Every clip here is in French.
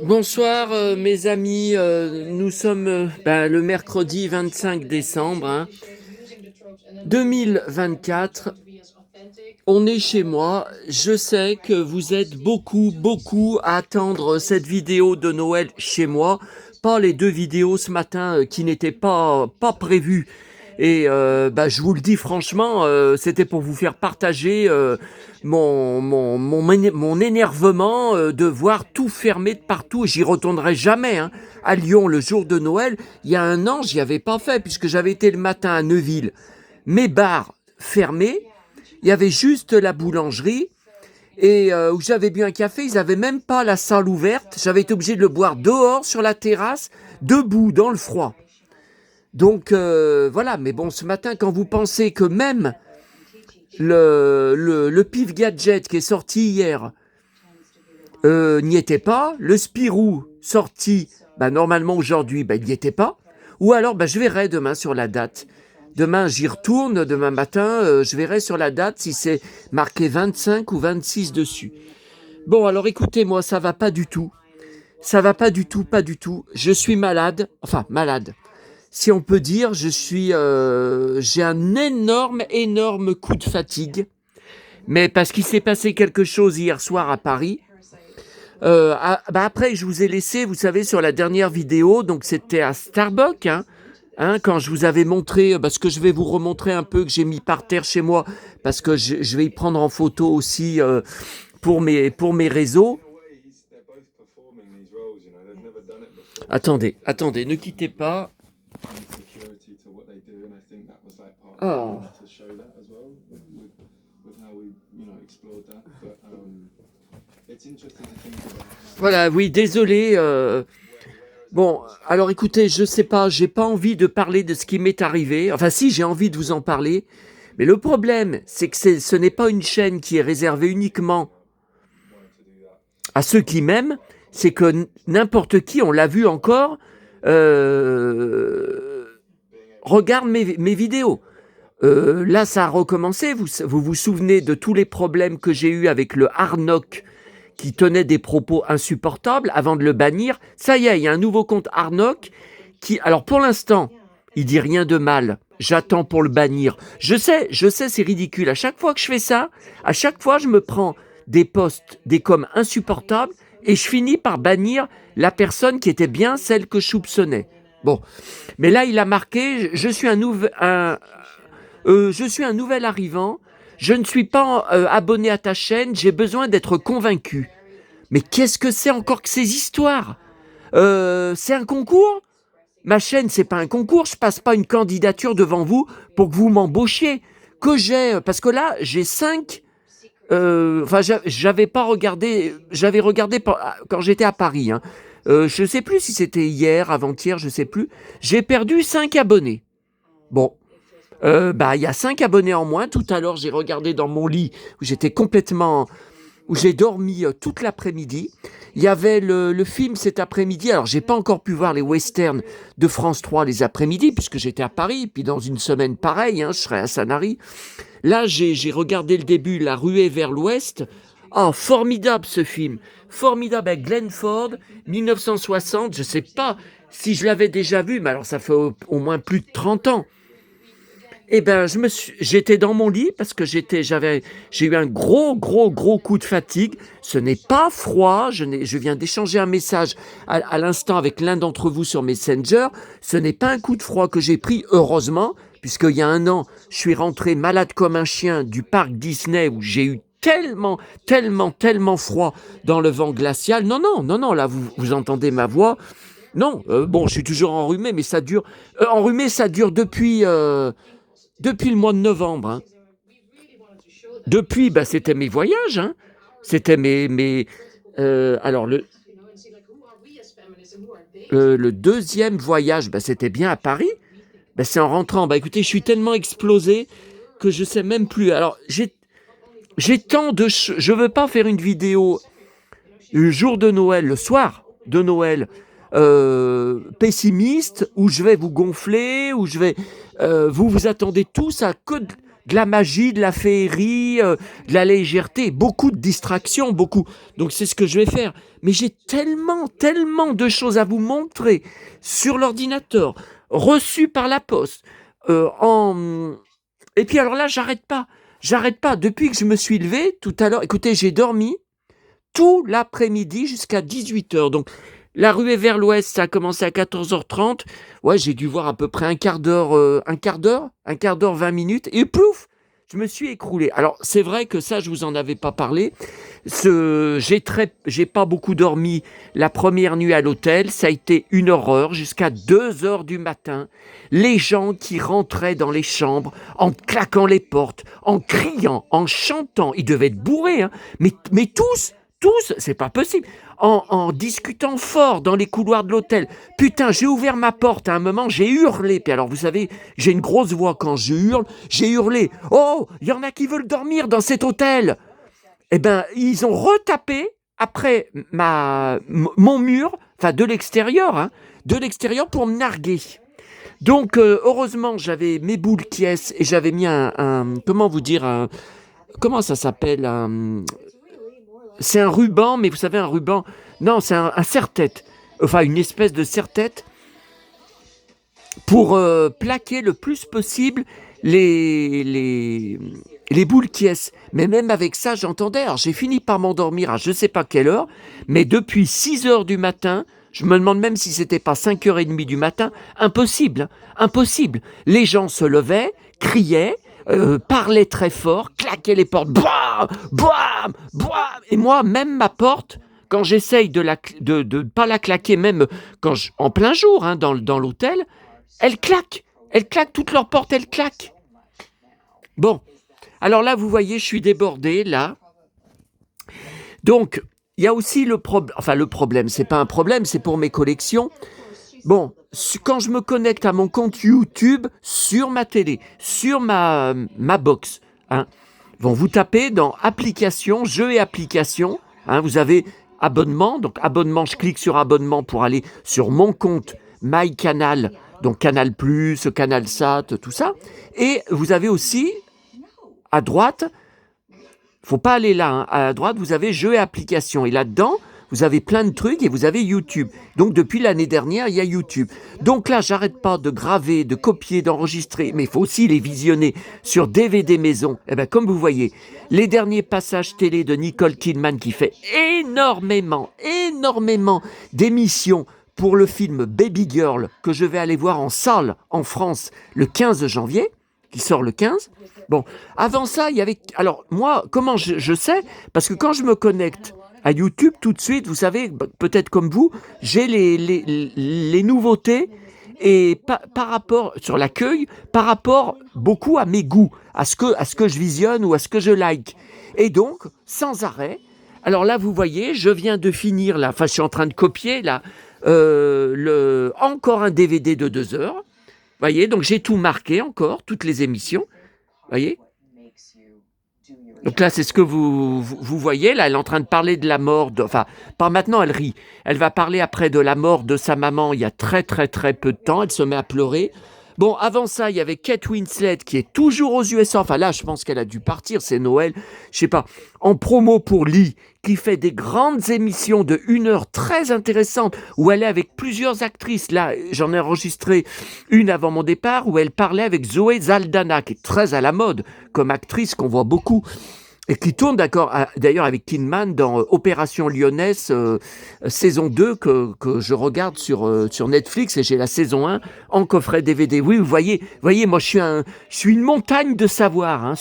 Bonsoir mes amis, nous sommes le mercredi 25 décembre 2024. On est chez moi. Je sais que vous êtes beaucoup à attendre cette vidéo de Noël chez moi. Pas les deux vidéos ce matin qui n'étaient pas prévues. Et je vous le dis franchement, c'était pour vous faire partager mon énervement de voir tout fermé de partout. J'y retournerai jamais. À Lyon, le jour de Noël, il y a un an, j'y avais pas fait puisque j'avais été le matin à Neuville. Mes bars fermés, il y avait juste la boulangerie et où j'avais bu un café, ils n'avaient même pas la salle ouverte. J'avais été obligé de le boire dehors sur la terrasse, debout dans le froid. Donc voilà, mais bon, ce matin, quand vous pensez que même le Pif Gadget qui est sorti hier n'y était pas, le Spirou sorti normalement aujourd'hui, il n'y était pas, ou alors je verrai demain sur la date. Demain, j'y retourne, demain matin, je verrai sur la date si c'est marqué 25 ou 26 dessus. Bon, alors écoutez, moi, ça va pas du tout. Ça va pas du tout. Je suis malade, si on peut dire, j'ai un énorme coup de fatigue, mais parce qu'il s'est passé quelque chose hier soir à Paris. Après, je vous ai laissé, vous savez, sur la dernière vidéo, donc c'était à Starbucks, quand je vous avais montré, parce que je vais vous remontrer un peu que j'ai mis par terre chez moi, parce que je vais y prendre en photo aussi pour mes réseaux. Attendez, ne quittez pas. Oh. Voilà, oui, désolé. Bon, alors écoutez, je sais pas, j'ai pas envie de parler de ce qui m'est arrivé. Enfin, si, j'ai envie de vous en parler. Mais le problème, c'est que ce n'est pas une chaîne qui est réservée uniquement à ceux qui m'aiment. C'est que n'importe qui, on l'a vu encore, regarde mes vidéos. Là, ça a recommencé. Vous souvenez de tous les problèmes que j'ai eus avec le Arnock qui tenait des propos insupportables avant de le bannir. Ça y est, il y a un nouveau compte Arnock qui, alors pour l'instant, il dit rien de mal. J'attends pour le bannir. Je sais, c'est ridicule. À chaque fois que je fais ça, à chaque fois, je me prends des posts, des coms insupportables et je finis par bannir la personne qui était bien celle que je soupçonnais. Bon, mais là, il a marqué, je suis un nouvel arrivant, je ne suis pas abonné à ta chaîne, j'ai besoin d'être convaincu. Mais qu'est-ce que c'est encore que ces histoires ? C'est un concours ? Ma chaîne, c'est pas un concours, je passe pas une candidature devant vous pour que vous m'embauchiez. Parce que là, j'ai 5... j'avais regardé quand j'étais à Paris. Je sais plus si c'était hier, avant-hier, je sais plus. J'ai perdu 5 abonnés. Bon. Il y a 5 abonnés en moins. Tout à l'heure, j'ai regardé dans mon lit où j'ai dormi toute l'après-midi. Il y avait le film cet après-midi. Alors, j'ai pas encore pu voir les westerns de France 3 les après-midi, puisque j'étais à Paris. Puis dans une semaine pareille, je serai à Sanary. Là, j'ai regardé le début, La ruée vers l'ouest. Oh, formidable ce film. Formidable avec Glenn Ford, 1960. Je sais pas si je l'avais déjà vu, mais alors ça fait au moins plus de 30 ans. Eh ben, j'étais dans mon lit parce que j'ai eu un gros coup de fatigue. Ce n'est pas froid. Je viens d'échanger un message à l'instant avec l'un d'entre vous sur Messenger. Ce n'est pas un coup de froid que j'ai pris, heureusement, puisqu'il y a un an, je suis rentré malade comme un chien du parc Disney où j'ai eu tellement froid dans le vent glacial. Non, là, vous entendez ma voix. Non, bon, je suis toujours enrhumé, mais ça dure. Enrhumé, ça dure depuis le mois de novembre. Depuis, c'était mes voyages. C'était alors, le deuxième voyage, c'était bien à Paris. C'est en rentrant. Écoutez, je suis tellement explosé que je sais même plus. Alors, j'ai tant de... Je veux pas faire une vidéo le jour de Noël, le soir de Noël, pessimiste, où je vais vous gonfler, où je vais... vous attendez tous à de la magie, de la féerie, de la légèreté, beaucoup de distractions, beaucoup. Donc c'est ce que je vais faire. Mais j'ai tellement, tellement de choses à vous montrer sur l'ordinateur, reçues par la poste. Et puis alors là, j'arrête pas. J'arrête pas. Depuis que je me suis levé tout à l'heure, écoutez, j'ai dormi tout l'après-midi jusqu'à 18h. Donc, la ruée vers l'ouest, ça a commencé à 14h30. Ouais, j'ai dû voir à peu près un quart d'heure, 20 minutes. Et plouf, je me suis écroulé. Alors, c'est vrai que ça, je vous en avais pas parlé. J'ai pas beaucoup dormi la première nuit à l'hôtel. Ça a été une horreur jusqu'à 2h du matin. Les gens qui rentraient dans les chambres en claquant les portes, en criant, en chantant. Ils devaient être bourrés, hein. Mais tous, c'est pas possible, en discutant fort dans les couloirs de l'hôtel. Putain, j'ai ouvert ma porte, à un moment, j'ai hurlé. Puis alors, vous savez, j'ai une grosse voix quand je hurle, j'ai hurlé. Oh, il y en a qui veulent dormir dans cet hôtel. Eh ben, ils ont retapé après mon mur, enfin de l'extérieur, pour me narguer. Donc, heureusement, j'avais mes boules qui et j'avais mis comment vous dire, comment ça s'appelle, c'est un ruban, mais vous savez, un ruban... Non, c'est un serre-tête. Enfin, une espèce de serre-tête pour plaquer le plus possible les boules qui est. Mais même avec ça, j'entendais. Alors, j'ai fini par m'endormir à je ne sais pas quelle heure, mais depuis 6h du matin, je me demande même si c'était pas 5h30 du matin, impossible, impossible. Les gens se levaient, criaient, parlaient très fort, claquaient les portes, bam, bam, bam. Et moi, même ma porte, quand j'essaye de ne pas la claquer, même en plein jour, dans l'hôtel, elle claque. Elle claque, toutes leurs portes, elles claquent. Bon, alors là, vous voyez, je suis débordé, là. Donc, il y a aussi le problème, c'est pas un problème, c'est pour mes collections. Bon, quand je me connecte à mon compte YouTube sur ma télé, sur ma box, bon, vous tapez dans applications, jeux et applications, vous avez abonnement, donc abonnement, je clique sur abonnement pour aller sur mon compte MyCanal, donc Canal+, CanalSat, tout ça, et vous avez aussi à droite, faut pas aller là, à droite vous avez jeux et applications, et là-dedans, vous avez plein de trucs et vous avez YouTube. Donc depuis l'année dernière, il y a YouTube. Donc là, j'arrête pas de graver, de copier, d'enregistrer, mais il faut aussi les visionner sur DVD maison. Eh bien, comme vous voyez, les derniers passages télé de Nicole Kidman qui fait énormément d'émissions pour le film Baby Girl que je vais aller voir en salle en France le 15 janvier, qui sort le 15. Bon, avant ça, il y avait... Alors moi, comment je sais? Parce que quand je me connecte à YouTube, tout de suite, vous savez, peut-être comme vous, j'ai les nouveautés et par rapport sur l'accueil, par rapport beaucoup à mes goûts, à ce que je visionne ou à ce que je like. Et donc, sans arrêt. Alors là, vous voyez, je viens de finir là. Enfin, je suis en train de copier là encore un DVD de 2 heures. Vous voyez, donc j'ai tout marqué encore, toutes les émissions. Vous voyez. Donc là, c'est ce que vous voyez. Là, elle est en train de parler de la mort. Enfin, pas maintenant, elle rit. Elle va parler après de la mort de sa maman il y a très, très, très peu de temps. Elle se met à pleurer. Bon, avant ça, il y avait Kate Winslet qui est toujours aux USA. Enfin là, je pense qu'elle a dû partir, c'est Noël. Je sais pas. En promo pour Lee, qui fait des grandes émissions de 1 heure très intéressantes, où elle est avec plusieurs actrices. Là, j'en ai enregistré une avant mon départ, où elle parlait avec Zoé Saldana, qui est très à la mode comme actrice, qu'on voit beaucoup. Et qui tourne d'ailleurs avec Kidman dans Opération Lyonnaise saison 2 que je regarde sur Netflix, et j'ai la saison 1 en coffret DVD. Oui, vous voyez, moi je suis une montagne de savoir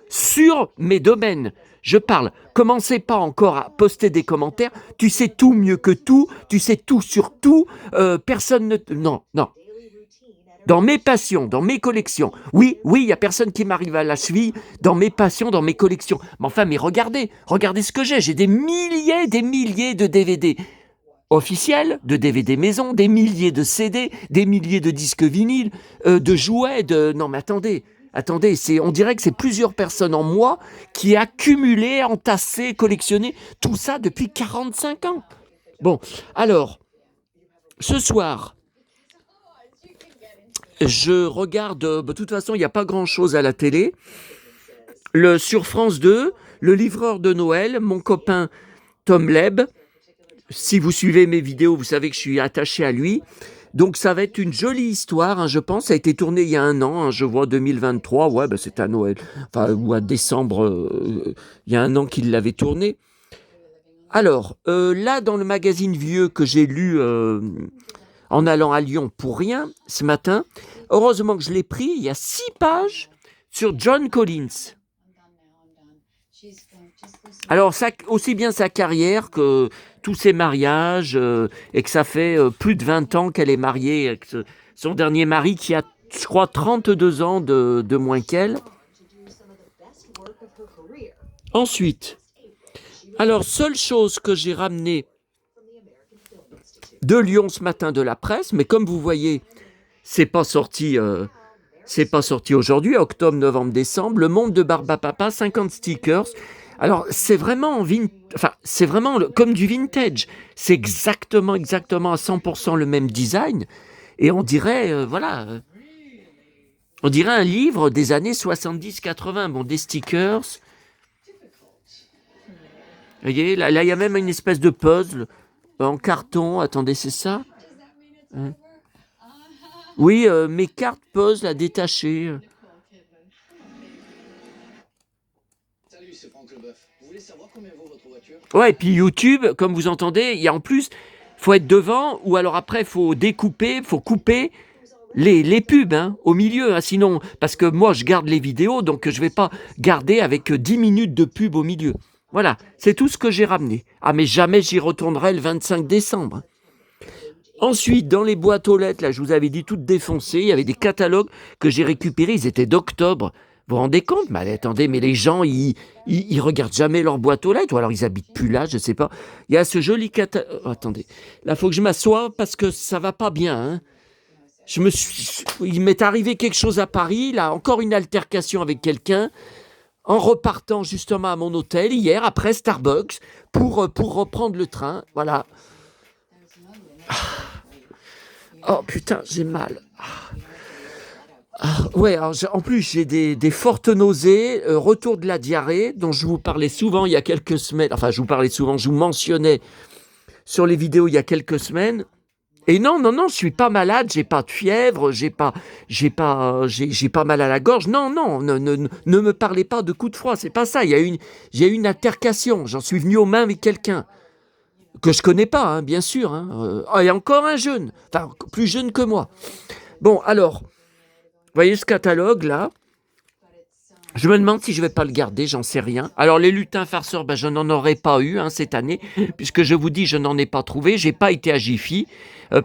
sur mes domaines. Je parle. Commencez pas encore à poster des commentaires. Tu sais tout mieux que tout. Tu sais tout sur tout. Personne ne... Non. Dans mes passions, dans mes collections. Oui, il n'y a personne qui m'arrive à la cheville dans mes passions, dans mes collections. Mais enfin, regardez ce que j'ai. J'ai des milliers de DVD officiels, de DVD maison, des milliers de CD, des milliers de disques vinyles, de jouets, Non, mais attendez, on dirait que c'est plusieurs personnes en moi qui a accumulé, entassé, collectionné tout ça depuis 45 ans. Bon, alors, ce soir... Je regarde, de toute façon, il n'y a pas grand-chose à la télé. Sur France 2, Le Livreur de Noël, mon copain Tom Leb. Si vous suivez mes vidéos, vous savez que je suis attaché à lui. Donc ça va être une jolie histoire, hein, je pense. Ça a été tourné il y a un an, hein, je vois 2023. Ouais, ben c'est à Noël, enfin, ou à décembre. Il y a un an qu'il l'avait tourné. Alors, là, dans le magazine vieux que j'ai lu en allant à Lyon pour rien ce matin, heureusement que je l'ai pris, il y a 6 pages sur John Collins. Alors, ça, aussi bien sa carrière que tous ses mariages, et que ça fait plus de 20 ans qu'elle est mariée avec son dernier mari qui a, je crois, 32 ans de moins qu'elle. Ensuite, alors, seule chose que j'ai ramenée de Lyon ce matin de la presse, mais comme vous voyez, c'est pas sorti aujourd'hui, octobre, novembre, décembre. Le Monde de Barbapapa, 50 stickers. Alors, c'est vraiment comme du vintage. C'est exactement à 100% le même design. Et on dirait, on dirait un livre des années 70-80. Bon, des stickers. Vous voyez, là, il y a même une espèce de puzzle en carton. Attendez, c'est ça? Hein? Oui, mes cartes puzzle à détacher. Salut, c'est Franck Leboeuf. Vous voulez savoir combien vaut votre voiture? Ouais, et puis YouTube, comme vous entendez, il y a en plus, faut être devant, ou alors après, faut couper les pubs au milieu. Sinon, parce que moi, je garde les vidéos, donc je vais pas garder avec 10 minutes de pub au milieu. Voilà, c'est tout ce que j'ai ramené. Ah, mais jamais j'y retournerai le 25 décembre. Ensuite, dans les boîtes aux lettres, là, je vous avais dit toutes défoncées, il y avait des catalogues que j'ai récupérés, ils étaient d'octobre. Vous vous rendez compte? Mais attendez, mais les gens, ils regardent jamais leur boîte aux lettres, ou alors ils habitent plus là, je sais pas. Il y a ce joli catalogue. Oh, attendez, là, faut que je m'assoie parce que ça va pas bien. Hein. Il m'est arrivé quelque chose à Paris, là, encore une altercation avec quelqu'un, en repartant justement à mon hôtel hier, après Starbucks, pour reprendre le train. Voilà. Oh putain, j'ai mal. Ouais, alors en plus j'ai des fortes nausées, retour de la diarrhée, dont je vous parlais souvent il y a quelques semaines. Enfin, je vous mentionnais sur les vidéos il y a quelques semaines. Et non, je suis pas malade, j'ai pas de fièvre, j'ai pas mal à la gorge. Non, ne me parlez pas de coups de froid, c'est pas ça. J'ai eu une altercation, j'en suis venu aux mains avec quelqu'un que je connais pas, bien sûr. Et encore un jeune, enfin plus jeune que moi. Bon, alors, vous voyez ce catalogue là? Je me demande si je vais pas le garder, j'en sais rien. Alors les lutins farceurs, je n'en aurais pas eu cette année, puisque je vous dis, je n'en ai pas trouvé. J'ai pas été à Jiffy,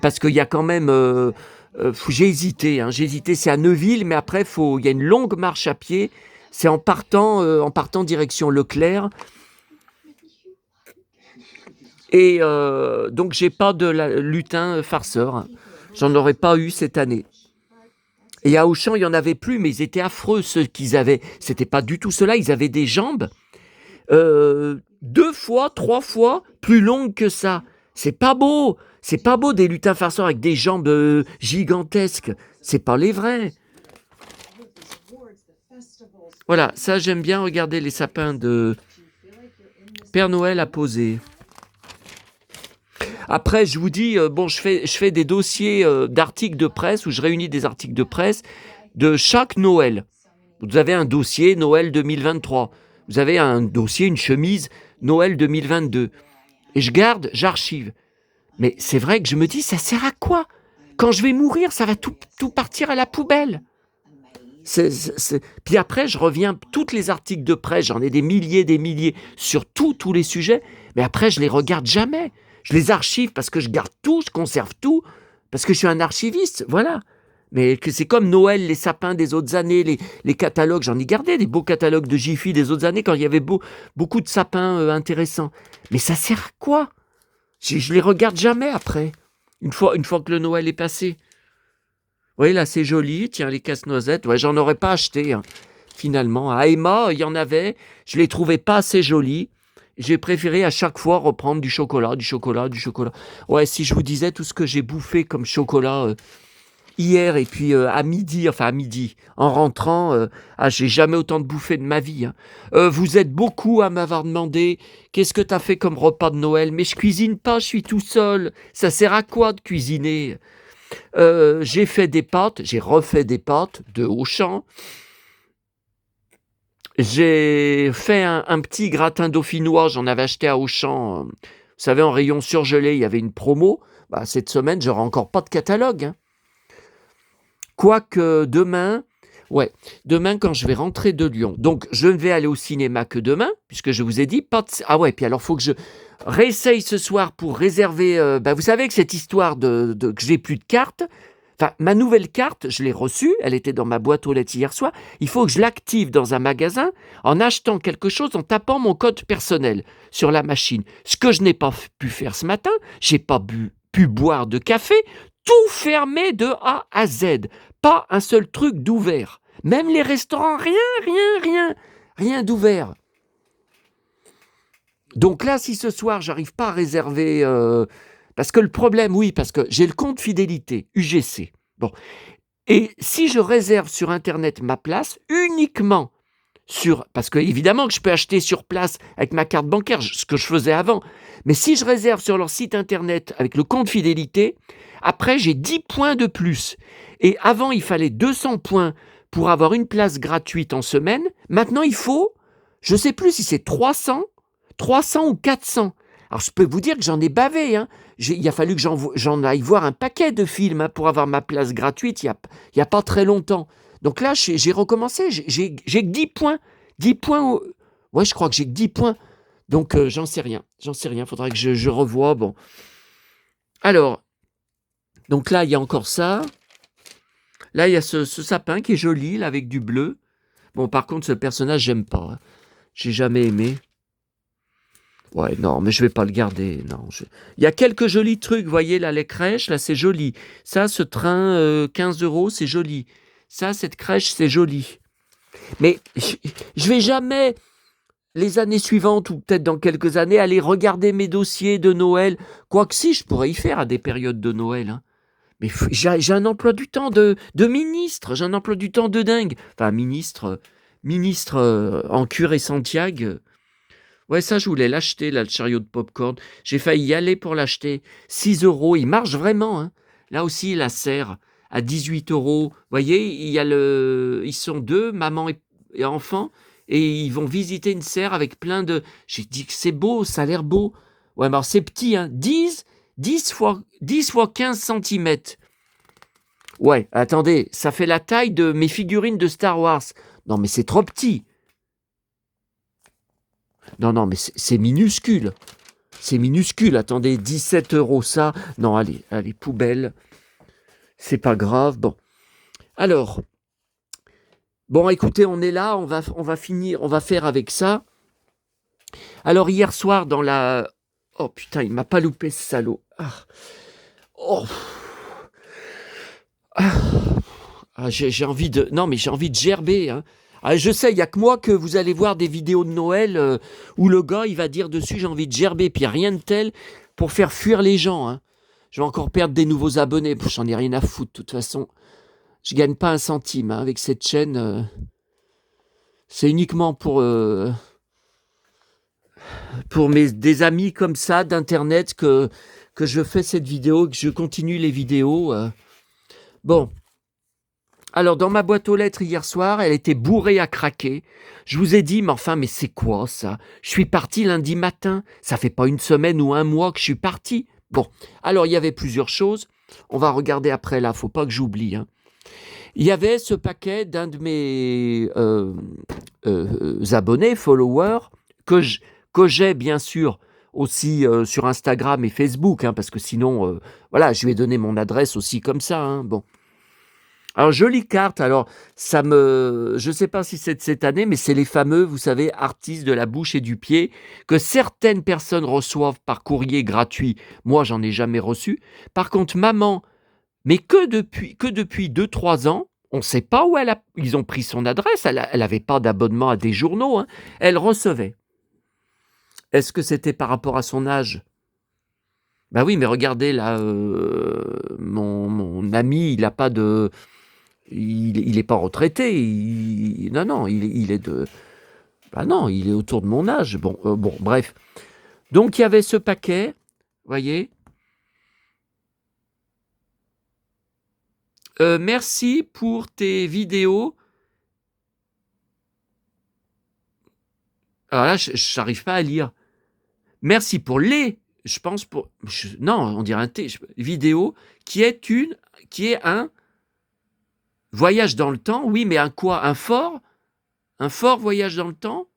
parce qu'il y a quand même... j'ai hésité, c'est à Neuville, mais après, il y a une longue marche à pied. C'est en partant direction Leclerc. Et donc, j'ai pas de lutin farceur. J'en aurais pas eu cette année. Et à Auchan, il n'y en avait plus, mais ils étaient affreux, ceux qu'ils avaient. C'était pas du tout cela, ils avaient des jambes 2 fois, 3 fois plus longues que ça. C'est pas beau des lutins farceurs avec des jambes gigantesques. C'est pas les vrais. Voilà, ça j'aime bien regarder les sapins de Père Noël à poser. Après, je vous dis, je fais des dossiers d'articles de presse où je réunis des articles de presse de chaque Noël. Vous avez un dossier Noël 2023. Vous avez un dossier, une chemise Noël 2022. Et j'archive. Mais c'est vrai que je me dis, ça sert à quoi? Quand je vais mourir, ça va tout partir à la poubelle. Puis après, je reviens, tous les articles de presse, j'en ai des milliers sur tous les sujets, mais après, je les regarde jamais. Je les archive parce que je garde tout, je conserve tout, parce que je suis un archiviste, voilà. Mais que c'est comme Noël, les sapins des autres années, les catalogues, j'en ai gardé des beaux catalogues de Jiffy des autres années quand il y avait beaucoup de sapins intéressants. Mais ça sert à quoi? Je les regarde jamais après, une fois que le Noël est passé. Vous voyez, là, c'est joli, tiens, les casse-noisettes, ouais, j'en aurais pas acheté, finalement. À Emma, il y en avait, je les trouvais pas assez jolis. J'ai préféré à chaque fois reprendre du chocolat. Ouais, si je vous disais tout ce que j'ai bouffé comme chocolat hier et puis à midi, en rentrant, j'ai jamais autant de bouffé de ma vie. Hein. Vous êtes beaucoup à m'avoir demandé qu'est-ce que tu as fait comme repas de Noël, mais je cuisine pas, je suis tout seul. Ça sert à quoi de cuisiner? J'ai fait des pâtes, j'ai refait des pâtes de Auchan. J'ai fait un petit gratin dauphinois, j'en avais acheté à Auchan. Vous savez, en rayon surgelé, il y avait une promo. Bah, cette semaine, j'aurai encore pas de catalogue. Hein. Quoique demain, quand je vais rentrer de Lyon, donc je ne vais aller au cinéma que demain, puisque je vous ai dit, pas de... Ah ouais, puis alors il faut que je réessaye ce soir pour réserver... vous savez que cette histoire que j'ai plus de cartes, enfin, ma nouvelle carte, je l'ai reçue, elle était dans ma boîte aux lettres hier soir, il faut que je l'active dans un magasin en achetant quelque chose, en tapant mon code personnel sur la machine. Ce que je n'ai pas pu faire ce matin, j'ai pas pu boire de café, tout fermé de A à Z. Pas un seul truc d'ouvert. Même les restaurants, rien d'ouvert. Donc là, si ce soir, j'arrive pas à réserver... parce que le problème, parce que j'ai le compte fidélité, UGC. Bon. Et si je réserve sur Internet ma place, uniquement parce que évidemment que je peux acheter sur place avec ma carte bancaire, ce que je faisais avant. Mais si je réserve sur leur site Internet avec le compte fidélité, après, j'ai 10 points de plus. Et avant, il fallait 200 points pour avoir une place gratuite en semaine. Maintenant, il faut, je ne sais plus si c'est 300 ou 400. Alors, je peux vous dire que j'en ai bavé. Hein. Il a fallu que j'en aille voir un paquet de films pour avoir ma place gratuite il y a pas très longtemps. Donc là, j'ai recommencé. J'ai que 10 points. 10 points. Ouais, je crois que j'ai que 10 points. Donc, j'en sais rien. Il faudra que je revoie. Bon. Alors, donc là, il y a encore ça. Là, il y a ce sapin qui est joli, là, avec du bleu. Bon, par contre, ce personnage, j'aime pas. Hein. J'ai jamais aimé. Ouais, non, mais je vais pas le garder. Non, il y a quelques jolis trucs. Vous voyez, là, les crèches, là, c'est joli. Ça, ce train, 15 €, c'est joli. Ça, cette crèche, c'est joli. Mais je vais jamais, les années suivantes, ou peut-être dans quelques années, aller regarder mes dossiers de Noël. Quoique si, je pourrais y faire à des périodes de Noël. Hein. Mais j'ai un emploi du temps de ministre, j'ai un emploi du temps de dingue. Enfin, ministre en cure et Santiago. Ouais, ça, je voulais l'acheter, là, le chariot de popcorn. J'ai failli y aller pour l'acheter. 6 €, il marche vraiment. Hein. Là aussi, la serre à 18 €. Vous voyez, ils sont deux, maman et enfant, et ils vont visiter une serre avec plein de... J'ai dit que c'est beau, ça a l'air beau. Ouais, mais alors c'est petit, hein. 10 fois 15 centimètres. Ouais, attendez, ça fait la taille de mes figurines de Star Wars. Non, mais c'est trop petit. Non, mais c'est minuscule. C'est minuscule. Attendez, 17 € ça. Non, allez, poubelle. C'est pas grave. Bon. Alors. Bon, écoutez, on est là. On va finir. On va faire avec ça. Alors, hier soir, dans la... Oh, putain, il m'a pas loupé, ce salaud. Ah. Oh. Ah, j'ai envie de... Non, mais j'ai envie de gerber, hein. Ah, je sais, il n'y a que moi que vous allez voir des vidéos de Noël où le gars, il va dire dessus, j'ai envie de gerber, puis il n'y a rien de tel pour faire fuir les gens. Hein. Je vais encore perdre des nouveaux abonnés, j'en ai rien à foutre. De toute façon, je ne gagne pas un centime hein, avec cette chaîne. C'est uniquement pour des amis comme ça d'Internet que je fais cette vidéo, que je continue les vidéos. Bon. Alors, dans ma boîte aux lettres hier soir, elle était bourrée à craquer. Je vous ai dit, mais c'est quoi ça? Je suis parti lundi matin. Ça fait pas une semaine ou un mois que je suis parti. Bon, alors il y avait plusieurs choses. On va regarder après là, faut pas que j'oublie. Hein. Il y avait ce paquet d'un de mes abonnés, followers, que j'ai bien sûr aussi sur Instagram et Facebook, hein, parce que sinon, voilà, je lui ai donné mon adresse aussi comme ça. Hein, bon. Alors, jolie carte, alors, je ne sais pas si c'est de cette année, mais c'est les fameux, vous savez, artistes de la bouche et du pied, que certaines personnes reçoivent par courrier gratuit. Moi, j'en ai jamais reçu. Par contre, maman, mais que depuis 2-3 ans, on ne sait pas où ils ont pris son adresse, elle n'avait pas d'abonnement à des journaux, hein. Elle recevait. Est-ce que c'était par rapport à son âge ? Bah oui, mais regardez là, mon ami, il a pas de, il est pas retraité. Non, non, il est de, bah non, il est autour de mon âge. Bon, bon, bref. Donc il y avait ce paquet, voyez. Merci pour tes vidéos. Alors là, je n'arrive pas à lire. Merci pour les, je pense pour, non, on dirait un T, vidéo qui est un voyage dans le temps. Oui, mais un quoi? Un fort voyage dans le temps.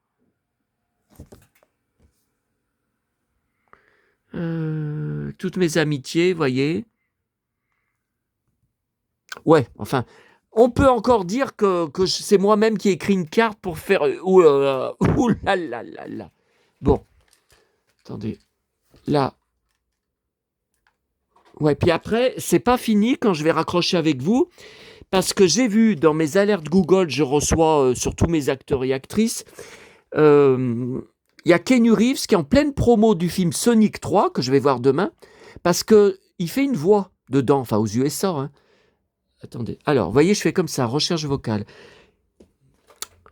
Toutes mes amitiés, voyez. Ouais, enfin, on peut encore dire que c'est moi-même qui ai écrit une carte pour faire. Ouh là là, ouh là là là là. Bon, attendez. Là. Ouais, puis après, c'est pas fini quand je vais raccrocher avec vous, parce que j'ai vu dans mes alertes Google, je reçois sur tous mes acteurs et actrices, il y a Keanu Reeves qui est en pleine promo du film Sonic 3, que je vais voir demain, parce qu'il fait une voix dedans, enfin aux USA. Hein. Attendez. Alors, vous voyez, je fais comme ça, recherche vocale.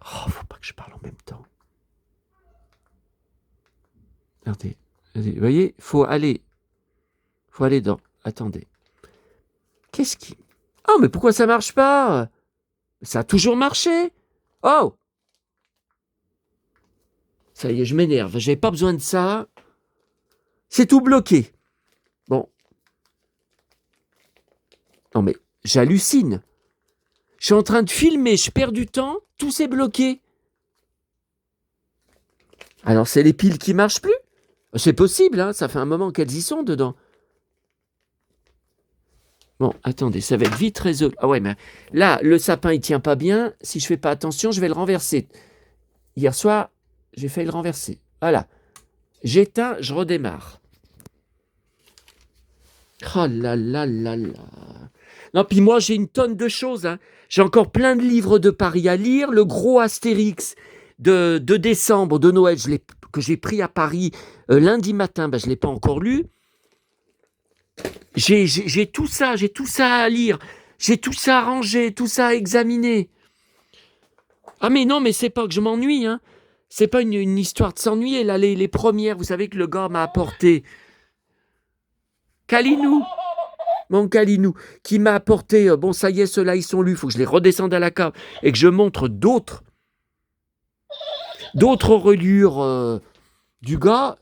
Oh, faut pas que je parle en même temps. Regardez. Vous voyez, faut aller dans... Attendez. Qu'est-ce qui... Oh, mais pourquoi ça marche pas? Ça a toujours marché. Oh! Ça y est, je m'énerve. J'avais pas besoin de ça. C'est tout bloqué. Bon. Non, mais j'hallucine. Je suis en train de filmer, je perds du temps, tout s'est bloqué. Alors, c'est les piles qui marchent plus? C'est possible, hein, ça fait un moment qu'elles y sont dedans. Bon, attendez, ça va être vite résolu. Ah ouais, mais là, le sapin, il tient pas bien. Si je fais pas attention, je vais le renverser. Hier soir, j'ai failli le renverser. Voilà. J'éteins, je redémarre. Oh là là là là. Non, puis moi, j'ai une tonne de choses. Hein. J'ai encore plein de livres de Paris à lire. Le gros Astérix de décembre, de Noël, que j'ai pris à Paris lundi matin, ben, je ne l'ai pas encore lu. J'ai tout ça à lire. J'ai tout ça à ranger, tout ça à examiner. Ah mais non, mais c'est pas que je m'ennuie. Hein. C'est pas une histoire de s'ennuyer. Là, les premières, vous savez que le gars m'a apporté. Kalinou, mon Kalinou, qui m'a apporté, bon ça y est, ceux-là ils sont lus, il faut que je les redescende à la cave et que je montre d'autres reliures du gars.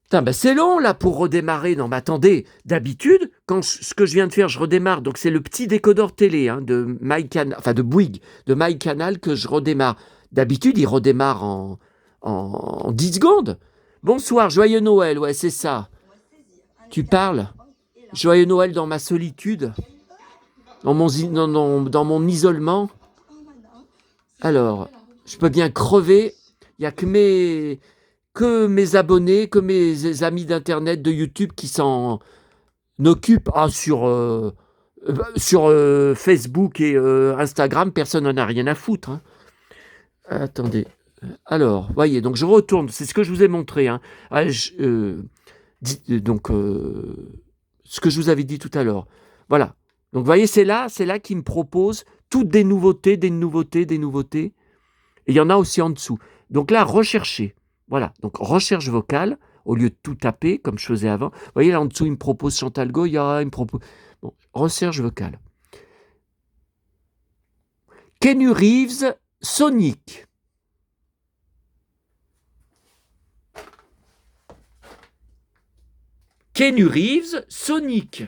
Putain, ben c'est long là pour redémarrer. Non mais attendez, d'habitude, quand ce que je viens de faire, je redémarre, donc c'est le petit décodeur télé hein, de MyCanal, enfin de Bouygues, de MyCanal que je redémarre. D'habitude, il redémarre en 10 secondes. Bonsoir, joyeux Noël, ouais c'est ça. Tu parles? Joyeux Noël dans ma solitude, dans mon isolement. Alors, je peux bien crever. Il n'y a que mes abonnés, que mes amis d'Internet, de YouTube qui s'en occupent. Ah, sur Facebook et Instagram, personne n'en a rien à foutre. Hein. Attendez. Alors, voyez, donc je retourne. C'est ce que je vous ai montré. Hein. Ah, donc, ce que je vous avais dit tout à l'heure. Voilà. Donc, vous voyez, c'est là qu'ils me proposent toutes des nouveautés, des nouveautés, des nouveautés. Et il y en a aussi en dessous. Donc là, rechercher. Voilà. Donc, recherche vocale, au lieu de tout taper, comme je faisais avant. Vous voyez, là en dessous, il me propose Chantal Goya, il me propose... Bon, recherche vocale. Keanu Reeves, Sonic. Keanu Reeves, Sonic.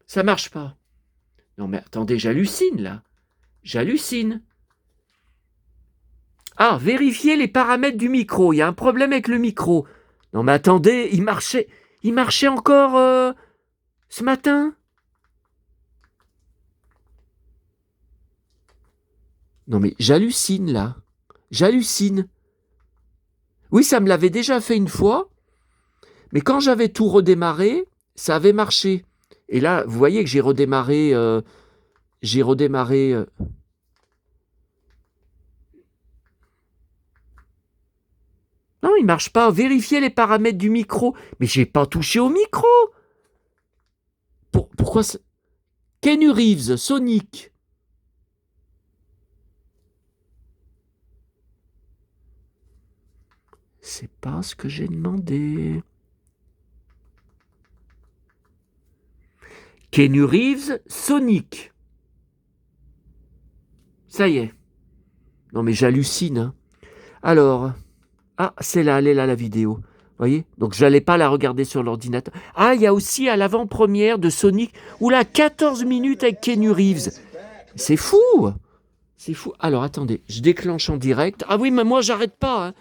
Ça marche pas. Non mais attendez, j'hallucine là. J'hallucine. Ah, vérifiez les paramètres du micro. Il y a un problème avec le micro. Non mais attendez, il marchait encore ce matin. Non mais j'hallucine là. J'hallucine. Oui, ça me l'avait déjà fait une fois, mais quand j'avais tout redémarré, ça avait marché. Et là, vous voyez que j'ai redémarré. Non, il marche pas. Vérifiez les paramètres du micro. Mais j'ai pas touché au micro. Pourquoi ça... Keanu Reeves, Sonic. C'est pas ce que j'ai demandé. Keanu Reeves, Sonic. Ça y est. Non mais j'hallucine. Hein. Alors, ah, c'est là, elle est là la vidéo. Vous voyez? Donc je n'allais pas la regarder sur l'ordinateur. Ah, il y a aussi à l'avant-première de Sonic, oula, 14 minutes avec Keanu Reeves. C'est fou! C'est fou. Alors attendez, je déclenche en direct. Ah oui, mais moi j'arrête pas. Hein.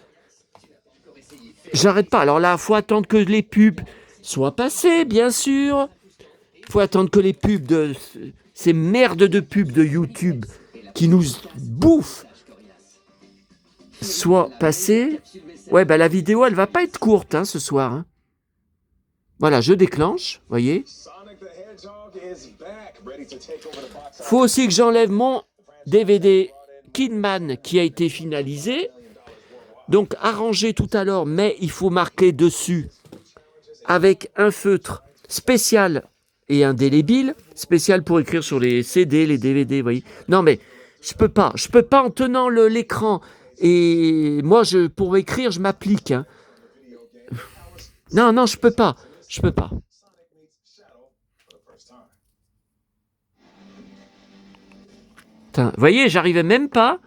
J'arrête pas. Alors là, il faut attendre que les pubs soient passées, bien sûr. Il faut attendre que les pubs de... Ces merdes de pubs de YouTube qui nous bouffent soient passées. Ouais, bah la vidéo, elle va pas être courte hein, ce soir. Hein. Voilà, je déclenche, voyez. Faut aussi que j'enlève mon DVD Kidman qui a été finalisé. Donc arrangé tout à l'heure, mais il faut marquer dessus avec un feutre spécial et indélébile, spécial pour écrire sur les CD, les DVD, vous voyez. Non mais je peux pas en tenant l'écran. Et moi, pour écrire, je m'applique. Hein. Non, je peux pas. Putain, vous voyez, j'arrivais même pas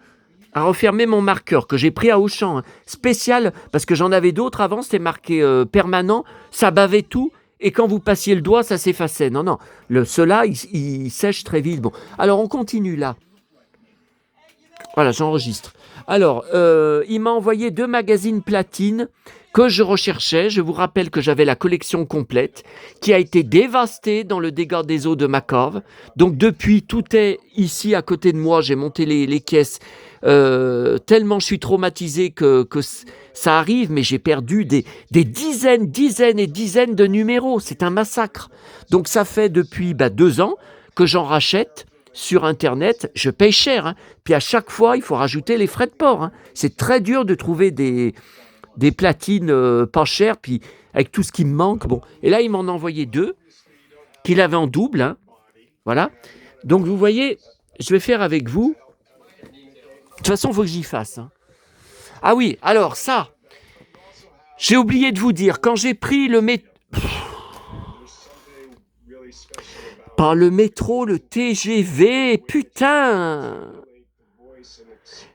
à refermer mon marqueur que j'ai pris à Auchan. Hein. Spécial, parce que j'en avais d'autres avant, c'était marqué permanent, ça bavait tout. Et quand vous passiez le doigt, ça s'effaçait. Non, ceux-là, il sèche très vite. Bon, alors on continue là. Voilà, j'enregistre. Alors, il m'a envoyé 2 magazines platine que je recherchais. Je vous rappelle que j'avais la collection complète qui a été dévastée dans le dégât des eaux de Macave. Donc depuis, tout est ici à côté de moi. J'ai monté les caisses tellement je suis traumatisé que ça arrive, mais j'ai perdu des dizaines et dizaines de numéros. C'est un massacre. Donc ça fait depuis 2 ans que j'en rachète. Sur Internet, je paye cher. Hein. Puis à chaque fois, il faut rajouter les frais de port. Hein. C'est très dur de trouver des platines pas chères, puis avec tout ce qui me manque. Bon. Et là, il m'en a envoyé 2, qu'il avait en double. Hein. Voilà. Donc, vous voyez, je vais faire avec vous. De toute façon, il faut que j'y fasse. Hein. Ah oui, alors ça, j'ai oublié de vous dire, quand j'ai pris le métro... Pas le métro, le TGV, putain.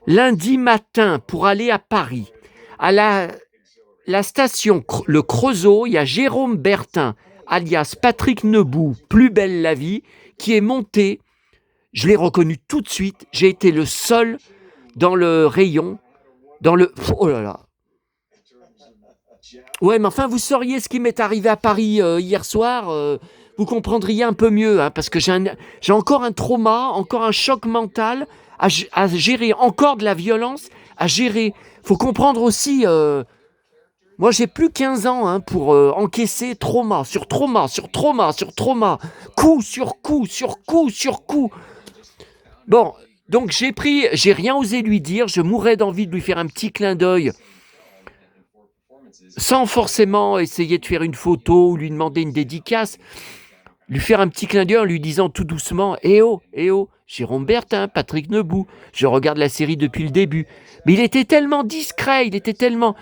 Lundi matin, pour aller à Paris, à la station Le Creusot, il y a Jérôme Bertin, alias Patrick Nebout, Plus belle la vie, qui est monté. Je l'ai reconnu tout de suite. J'ai été le seul dans le rayon, Oh là là. Ouais, mais enfin, vous sauriez ce qui m'est arrivé à Paris hier soir. Vous comprendriez un peu mieux, hein, parce que j'ai encore un trauma, encore un choc mental à gérer, encore de la violence à gérer. Faut comprendre aussi, moi j'ai plus 15 ans hein, pour encaisser trauma sur trauma, coup sur coup, sur coup, sur coup. Bon, donc j'ai rien osé lui dire, je mourais d'envie de lui faire un petit clin d'œil, sans forcément essayer de faire une photo ou lui demander une dédicace. Lui faire un petit clin d'œil en lui disant tout doucement « Eh oh, Jérôme Bertin, Patrick Nebout, je regarde la série depuis le début. » Mais il était tellement discret, il était tellement...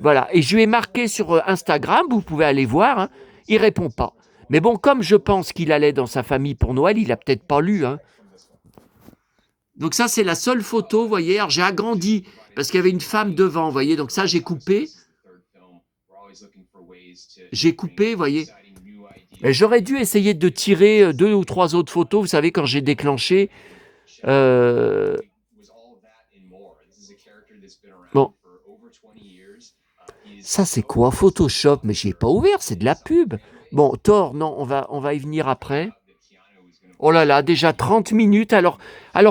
Voilà. Et je lui ai marqué sur Instagram, vous pouvez aller voir, hein, il répond pas. Mais bon, comme je pense qu'il allait dans sa famille pour Noël, il a peut-être pas lu. Hein. Donc ça, c'est la seule photo, vous voyez. Alors j'ai agrandi, parce qu'il y avait une femme devant, vous voyez. Donc ça, j'ai coupé. Vous voyez. J'aurais dû essayer de tirer 2 ou 3 autres photos, vous savez, quand j'ai déclenché. Bon. Ça, c'est quoi Photoshop? Mais je n'ai pas ouvert, c'est de la pub. Bon, Thor, non, on va y venir après. Oh là là, déjà 30 minutes, alors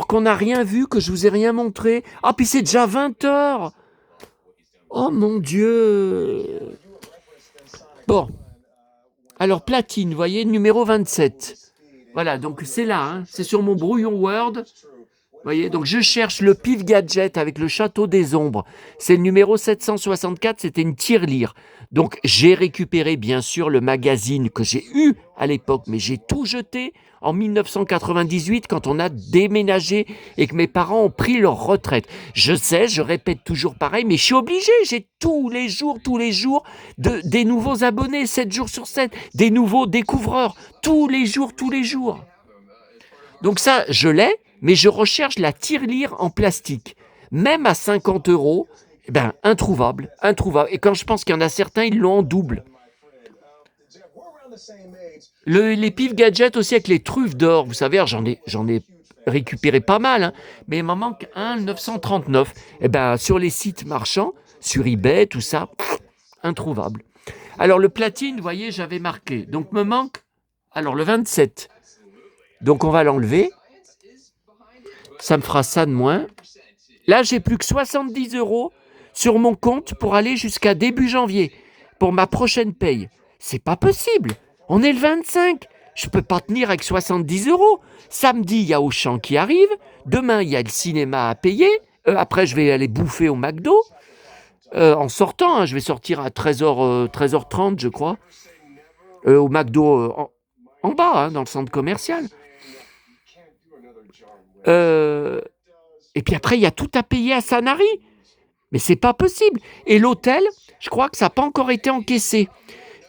qu'on n'a rien vu, que je vous ai rien montré. Ah, puis c'est déjà 20 heures. Oh mon Dieu. Bon. Alors, platine, vous voyez, numéro 27. Voilà, donc c'est là, hein, c'est sur mon brouillon Word. voyez, donc je cherche le Pif Gadget avec le Château des Ombres. C'est le numéro 764, c'était une tirelire. Donc j'ai récupéré bien sûr le magazine que j'ai eu à l'époque, mais j'ai tout jeté en 1998 quand on a déménagé et que mes parents ont pris leur retraite. Je sais, je répète toujours pareil, mais je suis obligé, j'ai tous les jours des nouveaux abonnés, 7 jours sur 7, des nouveaux découvreurs, tous les jours. Donc ça, je l'ai, mais je recherche la tirelire en plastique. Même à 50 euros, eh ben, introuvable. Et quand je pense qu'il y en a certains, ils l'ont en double. Les Pif Gadgets aussi avec les truffes d'or, vous savez, j'en ai récupéré pas mal, hein, mais il m'en manque un 939. Eh ben, sur les sites marchands, sur eBay, tout ça, introuvable. Alors le platine, vous voyez, j'avais marqué. Donc me manque, alors le 27. Donc on va l'enlever. Ça me fera ça de moins. Là, j'ai plus que 70 euros sur mon compte pour aller jusqu'à début janvier, pour ma prochaine paye. C'est pas possible. On est le 25. Je peux pas tenir avec 70 euros. Samedi, il y a Auchan qui arrive. Demain, il y a le cinéma à payer. Après, je vais aller bouffer au McDo. En sortant, hein, je vais sortir à 13h30, je crois. Au McDo en bas, hein, dans le centre commercial. Et puis après, il y a tout à payer à Sanary. Mais c'est pas possible. Et l'hôtel, je crois que ça n'a pas encore été encaissé.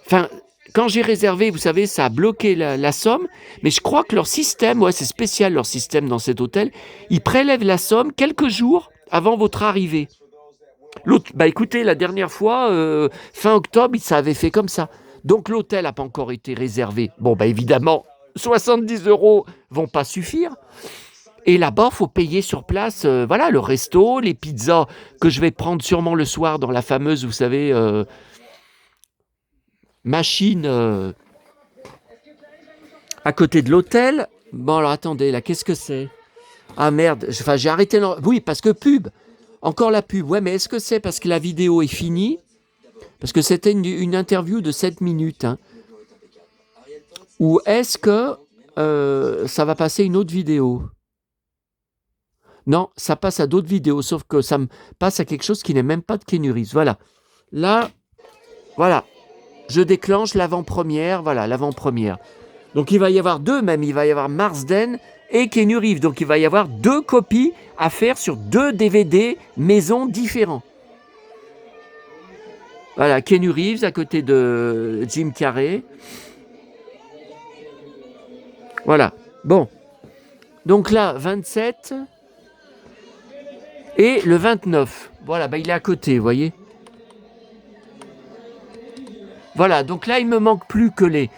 Enfin, quand j'ai réservé, vous savez, ça a bloqué la somme. Mais je crois que leur système, ouais, c'est spécial leur système dans cet hôtel, ils prélèvent la somme quelques jours avant votre arrivée. L'autre, bah écoutez, la dernière fois, fin octobre, ça avait fait comme ça. Donc l'hôtel n'a pas encore été réservé. Bon, bah évidemment, 70 euros vont pas suffire. Et là-bas, il faut payer sur place, voilà, le resto, les pizzas que je vais prendre sûrement le soir dans la fameuse, vous savez, machine à côté de l'hôtel. Bon, alors attendez, là, qu'est-ce que c'est? Ah merde, enfin, j'ai arrêté. Oui, parce que pub. Encore la pub. Ouais, mais est-ce que c'est parce que la vidéo est finie? Parce que c'était une interview de 7 minutes. Hein. Ou est-ce que ça va passer une autre vidéo? Non, ça passe à d'autres vidéos, sauf que ça me passe à quelque chose qui n'est même pas de Keanu Reeves. Voilà. Là, voilà. Je déclenche l'avant-première. Voilà, l'avant-première. Donc il va y avoir deux même. Il va y avoir Marsden et Keanu Reeves. Donc il va y avoir 2 copies à faire sur 2 DVD maison différents. Voilà, Keanu Reeves à côté de Jim Carrey. Voilà. Bon. Donc là, 27... Et le 29, voilà, bah il est à côté, vous voyez. Voilà, donc là, il me manque plus que les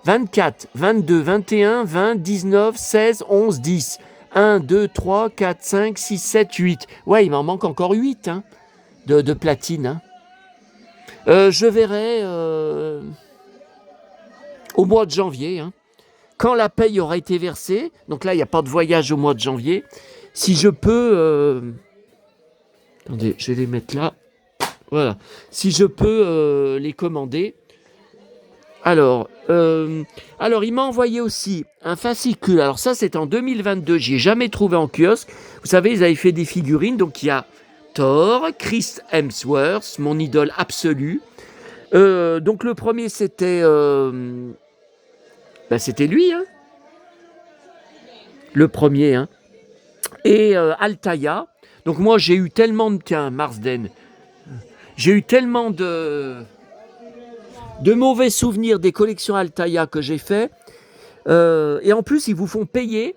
24, 22, 21, 20, 19, 16, 11, 10. 1, 2, 3, 4, 5, 6, 7, 8. Ouais, il m'en manque encore 8 hein, de platine. Hein. Je verrai au mois de janvier, hein, quand la paye aura été versée. Donc là, il n'y a pas de voyage au mois de janvier. Si je peux... Attendez, je vais les mettre là. Voilà. Si je peux les commander. Alors, il m'a envoyé aussi un fascicule. Alors ça, c'est en 2022. J'y ai jamais trouvé en kiosque. Vous savez, ils avaient fait des figurines. Donc, il y a Thor, Chris Hemsworth, mon idole absolue. Donc, le premier, c'était... c'était lui, hein. Le premier, hein. Et Altaïa. Donc moi, j'ai eu tellement de... Tiens, Marsden. J'ai eu tellement de mauvais souvenirs des collections Altaïa que j'ai fait. Et en plus, ils vous font payer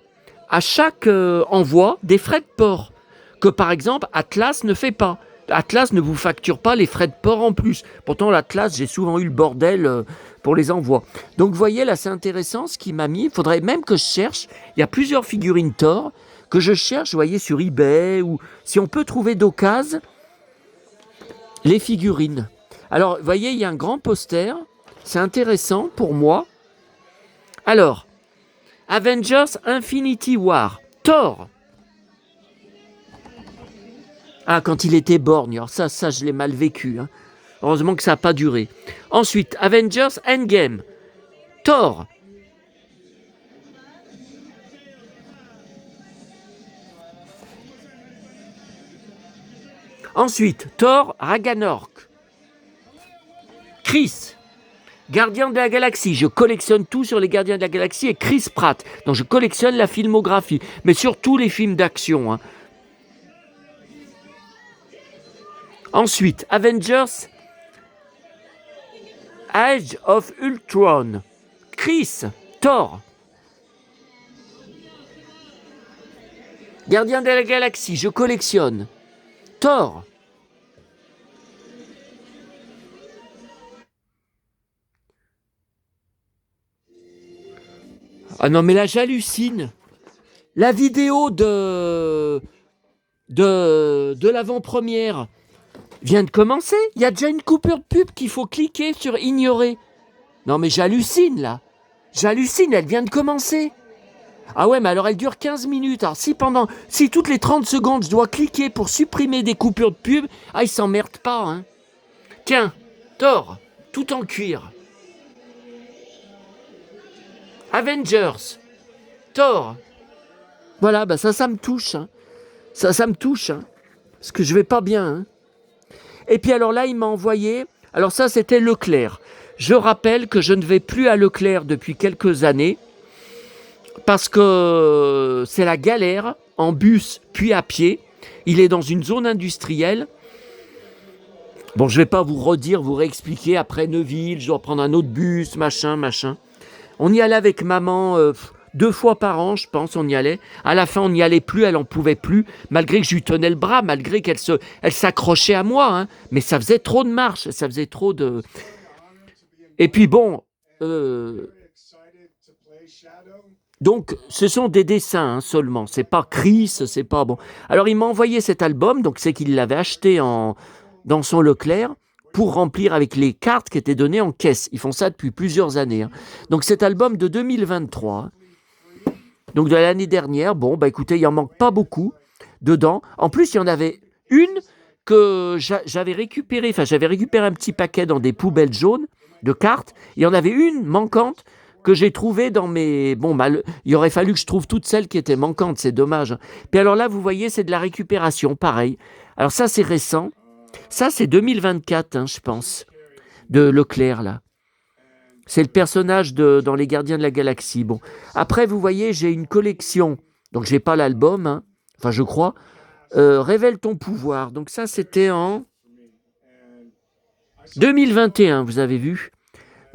à chaque envoi des frais de port. Que par exemple, Atlas ne fait pas. Atlas ne vous facture pas les frais de port en plus. Pourtant, l'Atlas, j'ai souvent eu le bordel pour les envois. Donc, vous voyez, là, c'est intéressant ce qu'il m'a mis. Il faudrait même que je cherche. Il y a plusieurs figurines Thor que je cherche, vous voyez, sur eBay ou si on peut trouver d'occasion les figurines. Alors, vous voyez, il y a un grand poster. C'est intéressant pour moi. Alors, Avengers Infinity War. Thor. Ah, quand il était borgne. Alors ça je l'ai mal vécu. Hein. Heureusement que ça n'a pas duré. Ensuite, Avengers Endgame. Thor. Ensuite, Thor Ragnarok. Chris, Gardien de la Galaxie. Je collectionne tout sur les Gardiens de la Galaxie et Chris Pratt. Donc je collectionne la filmographie, mais surtout les films d'action. Ensuite, Avengers Age of Ultron. Chris, Thor. Gardien de la Galaxie, je collectionne. Thor. Ah non, mais là, j'hallucine. La vidéo de l'avant-première vient de commencer. Il y a déjà une coupure de pub qu'il faut cliquer sur ignorer. Non, mais j'hallucine, là. J'hallucine, elle vient de commencer. Ah ouais, mais alors elle dure 15 minutes. Alors si toutes les 30 secondes, je dois cliquer pour supprimer des coupures de pub, ah, ils s'emmerdent pas, hein. Tiens, Thor, tout en cuir. Avengers, Thor. Voilà, bah ça me touche, hein. Ça me touche, hein. Parce que je vais pas bien, hein. Et puis alors là, il m'a envoyé... Alors ça, c'était Leclerc. Je rappelle que je ne vais plus à Leclerc depuis quelques années parce que c'est la galère en bus puis à pied. Il est dans une zone industrielle. Bon, je ne vais pas vous redire, vous réexpliquer. Après Neuville, je dois prendre un autre bus, machin. On y allait avec maman 2 fois par an, je pense, on y allait. À la fin, on n'y allait plus, elle en pouvait plus, malgré que je lui tenais le bras, malgré qu'elle s'accrochait à moi. Hein. Mais ça faisait trop de marche, ça faisait trop de... Et puis bon... Donc, ce sont des dessins hein, seulement. C'est pas Chris, c'est pas bon. Alors, il m'a envoyé cet album, donc c'est qu'il l'avait acheté dans son Leclerc pour remplir avec les cartes qui étaient données en caisse. Ils font ça depuis plusieurs années. Hein. Donc, cet album de 2023, donc de l'année dernière, bon, bah écoutez, il en manque pas beaucoup dedans. En plus, il y en avait une que j'avais récupérée. Enfin, j'avais récupéré un petit paquet dans des poubelles jaunes de cartes. Il y en avait une manquante que j'ai trouvée dans mes... Bon, il aurait fallu que je trouve toutes celles qui étaient manquantes, c'est dommage. Puis alors là, vous voyez, c'est de la récupération, pareil. Alors ça, c'est récent. Ça, c'est 2024, hein, je pense, de Leclerc, là. C'est le personnage dans Les Gardiens de la Galaxie. Bon. Après, vous voyez, j'ai une collection. Donc, j'ai pas l'album, hein. Enfin, je crois. Révèle ton pouvoir. Donc, ça, c'était en 2021, vous avez vu.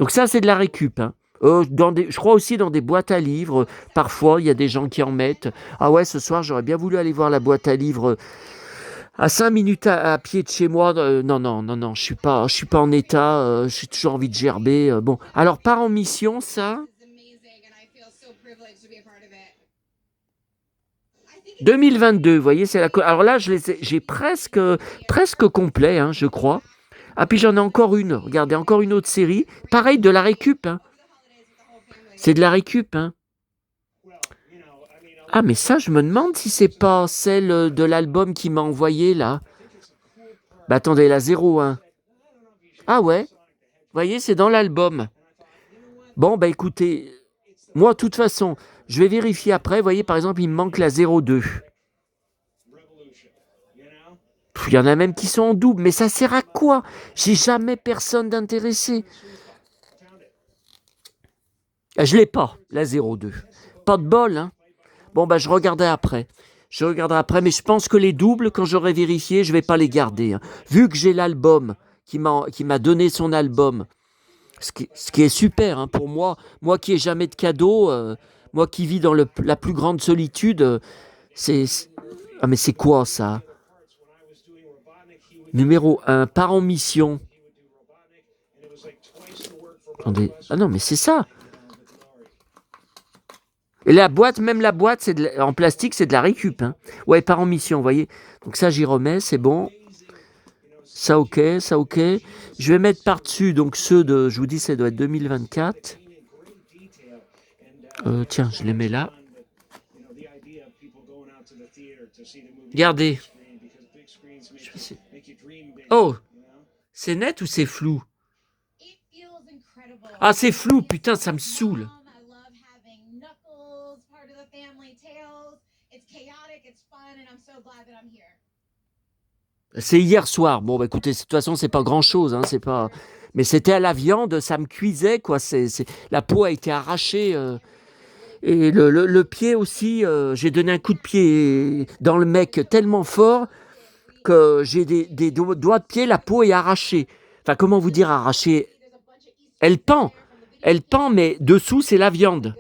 Donc, ça, c'est de la récup, hein. Je crois aussi dans des boîtes à livres. Parfois, il y a des gens qui en mettent. Ah ouais, ce soir, j'aurais bien voulu aller voir la boîte à livres à 5 minutes à pied de chez moi. Non, je suis pas en état. J'ai toujours envie de gerber. Bon, alors, part en mission, ça. 2022, vous voyez, c'est la. Alors là, j'ai presque complet, hein, je crois. Ah, puis j'en ai encore une. Regardez, encore une autre série. Pareil, de la récup. Hein. C'est de la récup. Hein. Ah, mais ça, je me demande si c'est pas celle de l'album qu'il m'a envoyé, là. Bah, attendez, la 01. Ah ouais. Vous voyez, c'est dans l'album. Bon, bah écoutez, moi, de toute façon, je vais vérifier après. Vous voyez, par exemple, il me manque la 02. Il y en a même qui sont en double, mais ça sert à quoi? J'ai jamais personne d'intéressé. Je l'ai pas, la 02. Pas de bol, hein. Bon, bah je regarderai après. Mais je pense que les doubles, quand j'aurai vérifié, je vais pas les garder. Hein. Vu que j'ai l'album, qui m'a donné son album, ce qui est super hein, pour moi qui ai jamais de cadeau, moi qui vis dans la plus grande solitude, Ah mais c'est quoi ça? Numéro 1, part en mission. Attendez. Ah non, mais c'est ça. Et la boîte, même la boîte, en plastique, c'est de la récup. Hein. Ouais, part en mission, vous voyez. Donc ça, j'y remets, c'est bon. Ça, ok. Je vais mettre par-dessus, donc ceux de, je vous dis, ça doit être 2024. Tiens, je les mets là. Regardez. Oh, c'est net ou c'est flou? Ah, c'est flou, putain, ça me saoule. C'est hier soir. Bon, bah, écoutez, de toute façon, c'est pas grand-chose, hein, c'est pas... Mais c'était à la viande, ça me cuisait, quoi. La peau a été arrachée. Et le pied aussi, j'ai donné un coup de pied dans le mec tellement fort que j'ai des doigts de pied, la peau est arrachée. Enfin, comment vous dire arrachée? Elle pend. Elle pend, mais dessous, c'est la viande.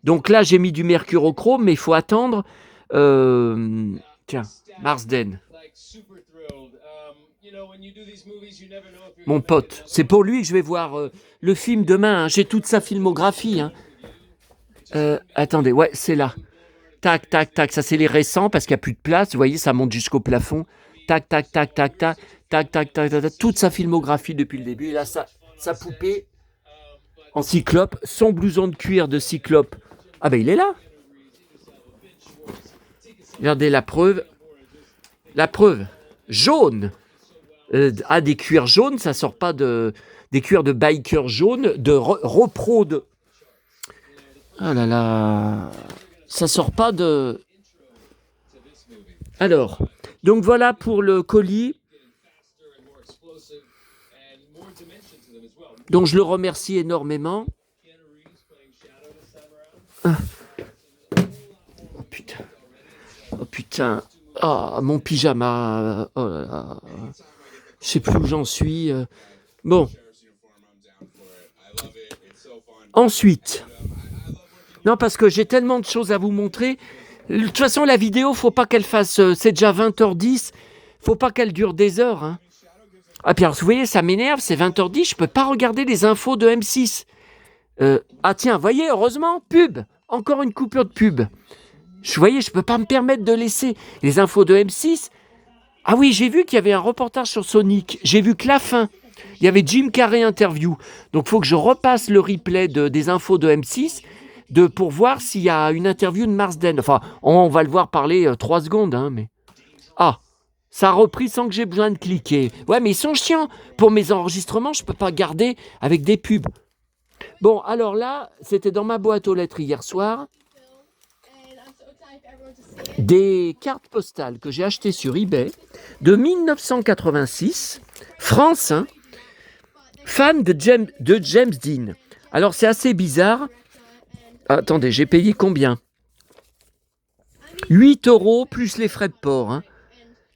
Donc là, j'ai mis du mercurochrome, mais il faut attendre. Tiens, Marsden. Mon pote. C'est pour lui que je vais voir le film demain. Hein. J'ai toute sa filmographie. Hein. Attendez, ouais, c'est là. Tac, tac, tac. Ça, c'est les récents parce qu'il n'y a plus de place. Vous voyez, ça monte jusqu'au plafond. Tac, tac, tac, tac, tac. Tac, tac, tac, tac, tac. Toute sa filmographie depuis le début. Et là, sa poupée en cyclope. Son blouson de cuir de cyclope. Ah ben, il est là. Regardez la preuve. La preuve. Jaune. Des cuirs jaunes, ça sort pas des cuirs de biker jaunes, de repro de... Ah là là, ça sort pas de... Alors, donc voilà pour le colis. Donc je le remercie énormément. Ah. Oh putain. Oh putain. Ah, mon pyjama. Oh là là. Je sais plus où j'en suis. Bon. Ensuite. Non, parce que j'ai tellement de choses à vous montrer. De toute façon, la vidéo, faut pas qu'elle fasse... c'est déjà 20h10. Faut pas qu'elle dure des heures. Hein. Ah, puis alors, vous voyez, ça m'énerve. C'est 20h10. Je peux pas regarder les infos de M6. Ah tiens, voyez, heureusement, pub. Encore une coupure de pub. Vous voyez, je peux pas me permettre de laisser les infos de M6... Ah oui, j'ai vu qu'il y avait un reportage sur Sonic. J'ai vu que la fin, il y avait Jim Carrey interview. Donc, il faut que je repasse le replay des infos de M6 pour voir s'il y a une interview de Marsden. Enfin, on va le voir parler 3 secondes. Hein, mais... Ah, ça a repris sans que j'ai besoin de cliquer. Ouais, mais ils sont chiants. Pour mes enregistrements, je ne peux pas garder avec des pubs. Bon, alors là, c'était dans ma boîte aux lettres hier soir. Des cartes postales que j'ai achetées sur eBay de 1986, France, hein, fan de James Dean. Alors c'est assez bizarre. Attendez, j'ai payé combien? 8 € plus les frais de port. Hein.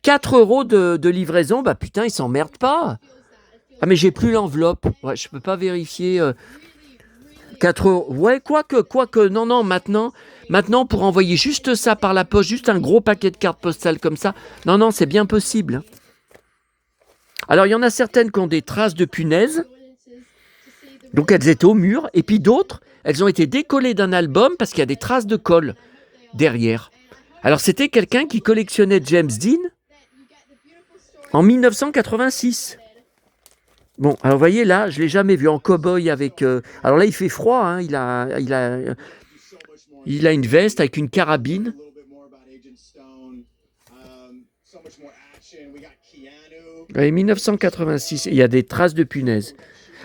4 € de livraison, bah putain, ils s'emmerdent pas. Ah mais j'ai plus l'enveloppe. Ouais, je peux pas vérifier. 4 €. Ouais, quoique, non, maintenant, pour envoyer juste ça par la poste, juste un gros paquet de cartes postales comme ça, non, c'est bien possible. Alors, il y en a certaines qui ont des traces de punaises, donc elles étaient au mur, et puis d'autres, elles ont été décollées d'un album parce qu'il y a des traces de colle derrière. Alors, c'était quelqu'un qui collectionnait James Dean en 1986. Bon, alors vous voyez là, je l'ai jamais vu en cow-boy avec... Alors là, il fait froid, hein, il a une veste avec une carabine. Et 1986, il y a des traces de punaises.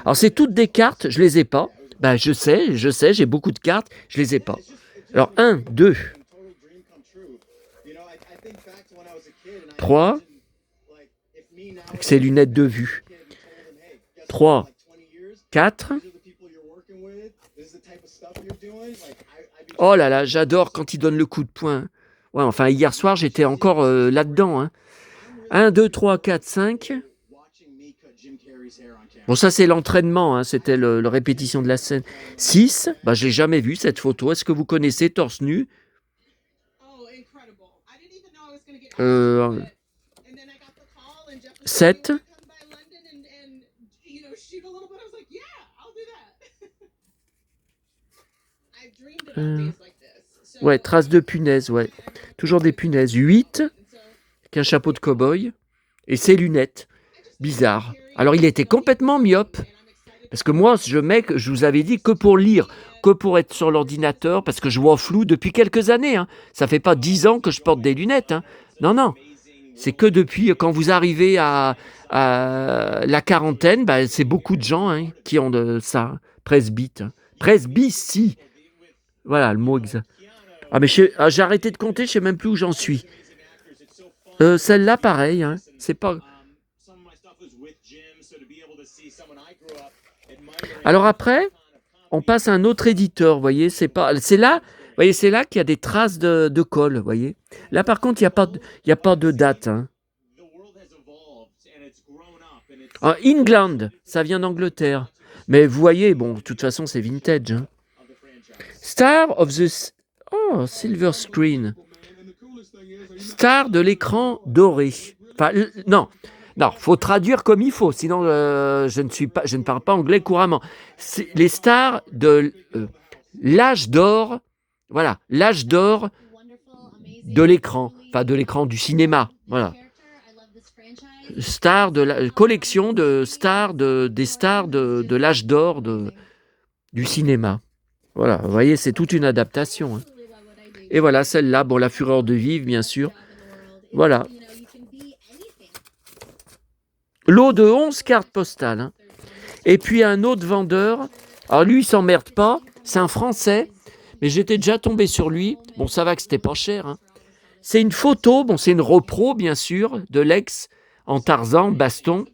Alors c'est toutes des cartes, je les ai pas. Ben je sais, j'ai beaucoup de cartes, je les ai pas. Alors 1, 2, 3, avec ses lunettes de vue. 3, 4. Oh là là, j'adore quand il donne le coup de poing. Ouais, enfin, hier soir, j'étais encore là-dedans. Hein. 1, 2, 3, 4, 5. Bon, ça, c'est l'entraînement. Hein. C'était la répétition de la scène. 6. Bah, je l'ai jamais vu, cette photo. Est-ce que vous connaissez torse nu? 7. Ouais, traces de punaises, ouais. Toujours des punaises. 8, avec un chapeau de cow-boy, et ses lunettes. Bizarre. Alors, il était complètement myope. Parce que moi, je vous avais dit que pour lire, que pour être sur l'ordinateur, parce que je vois flou depuis quelques années. Hein. Ça fait pas 10 ans que je porte des lunettes. Hein. Non. C'est que depuis, quand vous arrivez à la quarantaine, bah, c'est beaucoup de gens hein, qui ont de ça. Presbyte. Presbytie. Voilà le mot exact. Ah mais j'ai arrêté de compter, je sais même plus où j'en suis. Celle-là, pareil. Hein. C'est pas. Alors après, on passe à un autre éditeur, vous voyez, c'est là, vous voyez, c'est là qu'il y a des traces de colle, vous voyez. Là, par contre, il y a pas de date. Hein. Ah, England, ça vient d'Angleterre. Mais vous voyez, bon, de toute façon, c'est vintage. Hein. Star of the... Oh, silver screen. Star de l'écran doré. Enfin, non, faut traduire comme il faut, sinon je ne parle pas anglais couramment. C'est les stars de l'âge d'or, voilà, l'âge d'or de l'écran, enfin de l'écran du cinéma, voilà. Stars de la collection de stars des stars de l'âge d'or du cinéma. Voilà, vous voyez, c'est toute une adaptation. Hein. Et voilà, celle-là, bon, La Fureur de vivre, bien sûr. Voilà. Lot de 11 cartes postales. Hein. Et puis un autre vendeur, alors lui, il s'emmerde pas, c'est un Français, mais j'étais déjà tombé sur lui. Bon, ça va que c'était pas cher. Hein. C'est une photo, bon, c'est une repro, bien sûr, de l'ex en Tarzan, baston.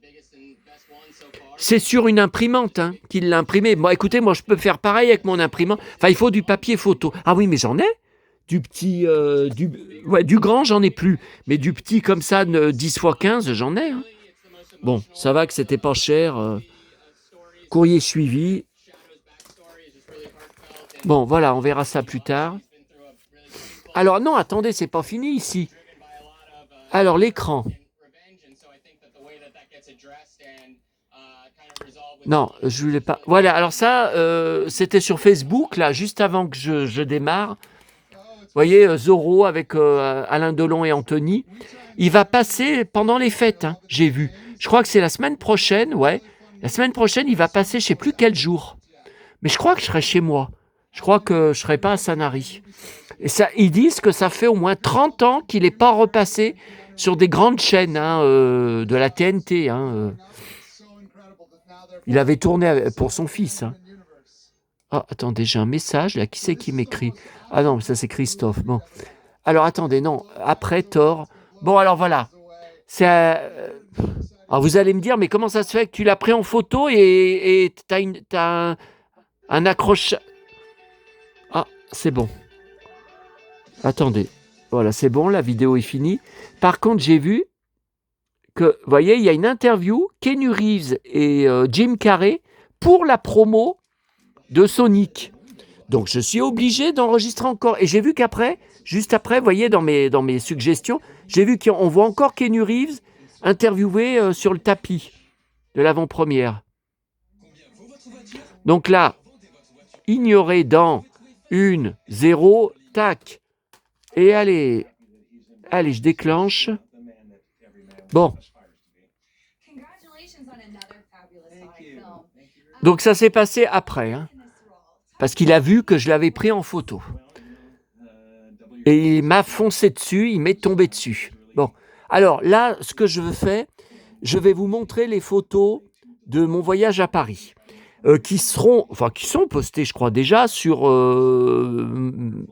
C'est sur une imprimante hein, qu'il l'a imprimé. Bon, écoutez, moi, je peux faire pareil avec mon imprimante. Enfin, il faut du papier photo. Ah oui, mais j'en ai. Du petit, du grand, j'en ai plus. Mais du petit comme ça, 10 x 15, j'en ai. Hein. Bon, ça va que c'était pas cher. Courrier suivi. Bon, voilà, on verra ça plus tard. Alors, non, attendez, c'est pas fini ici. Alors, l'écran. Non, je voulais pas. Voilà, alors ça, c'était sur Facebook, là, juste avant que je démarre. Vous voyez, Zorro avec Alain Delon et Anthony. Il va passer pendant les fêtes, hein, j'ai vu. Je crois que c'est la semaine prochaine, ouais. La semaine prochaine, il va passer, je ne sais plus quel jour. Mais je crois que je serai chez moi. Je crois que je ne serai pas à Sanary. Et ça, ils disent que ça fait au moins 30 ans qu'il n'est pas repassé sur des grandes chaînes hein, de la TNT. Hein, Il avait tourné pour son fils. Hein. Ah, attendez, j'ai un message là. Qui c'est qui m'écrit? Ah non, ça c'est Christophe. Bon. Alors attendez, non. Après Thor. Bon, alors voilà. C'est. Alors vous allez me dire, mais comment ça se fait que tu l'as pris en photo et t'as un accroche. Ah, c'est bon. Attendez. Voilà, c'est bon, la vidéo est finie. Par contre, j'ai vu que, vous voyez, il y a une interview, Keanu Reeves et Jim Carrey, pour la promo de Sonic. Donc, je suis obligé d'enregistrer encore. Et j'ai vu qu'après, juste après, vous voyez, dans mes suggestions, j'ai vu qu'on voit encore Keanu Reeves interviewé sur le tapis de l'avant-première. Donc là, ignorer dans 1, 0, tac. Et allez, je déclenche. Bon. Donc ça s'est passé après, hein, parce qu'il a vu que je l'avais pris en photo. Et il m'a foncé dessus, il m'est tombé dessus. Bon, alors là, ce que je fais, je vais vous montrer les photos de mon voyage à Paris, qui sont postées, je crois déjà, sur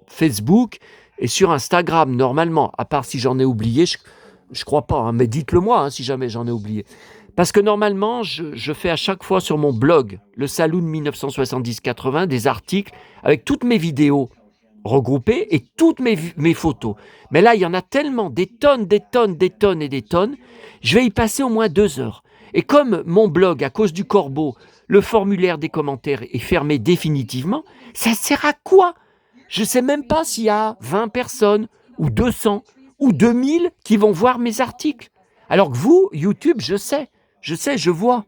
Facebook et sur Instagram, normalement, à part si j'en ai oublié, je crois pas, hein, mais dites-le moi hein, si jamais j'en ai oublié. Parce que normalement, je fais à chaque fois sur mon blog, le Saloon 1970-80, des articles avec toutes mes vidéos regroupées et toutes mes photos. Mais là, il y en a tellement, des tonnes, je vais y passer au moins 2 heures. Et comme mon blog, à cause du corbeau, le formulaire des commentaires est fermé définitivement, ça sert à quoi? Je ne sais même pas s'il y a 20 personnes, ou 200, ou 2000 qui vont voir mes articles. Alors que vous, YouTube, je sais, je vois.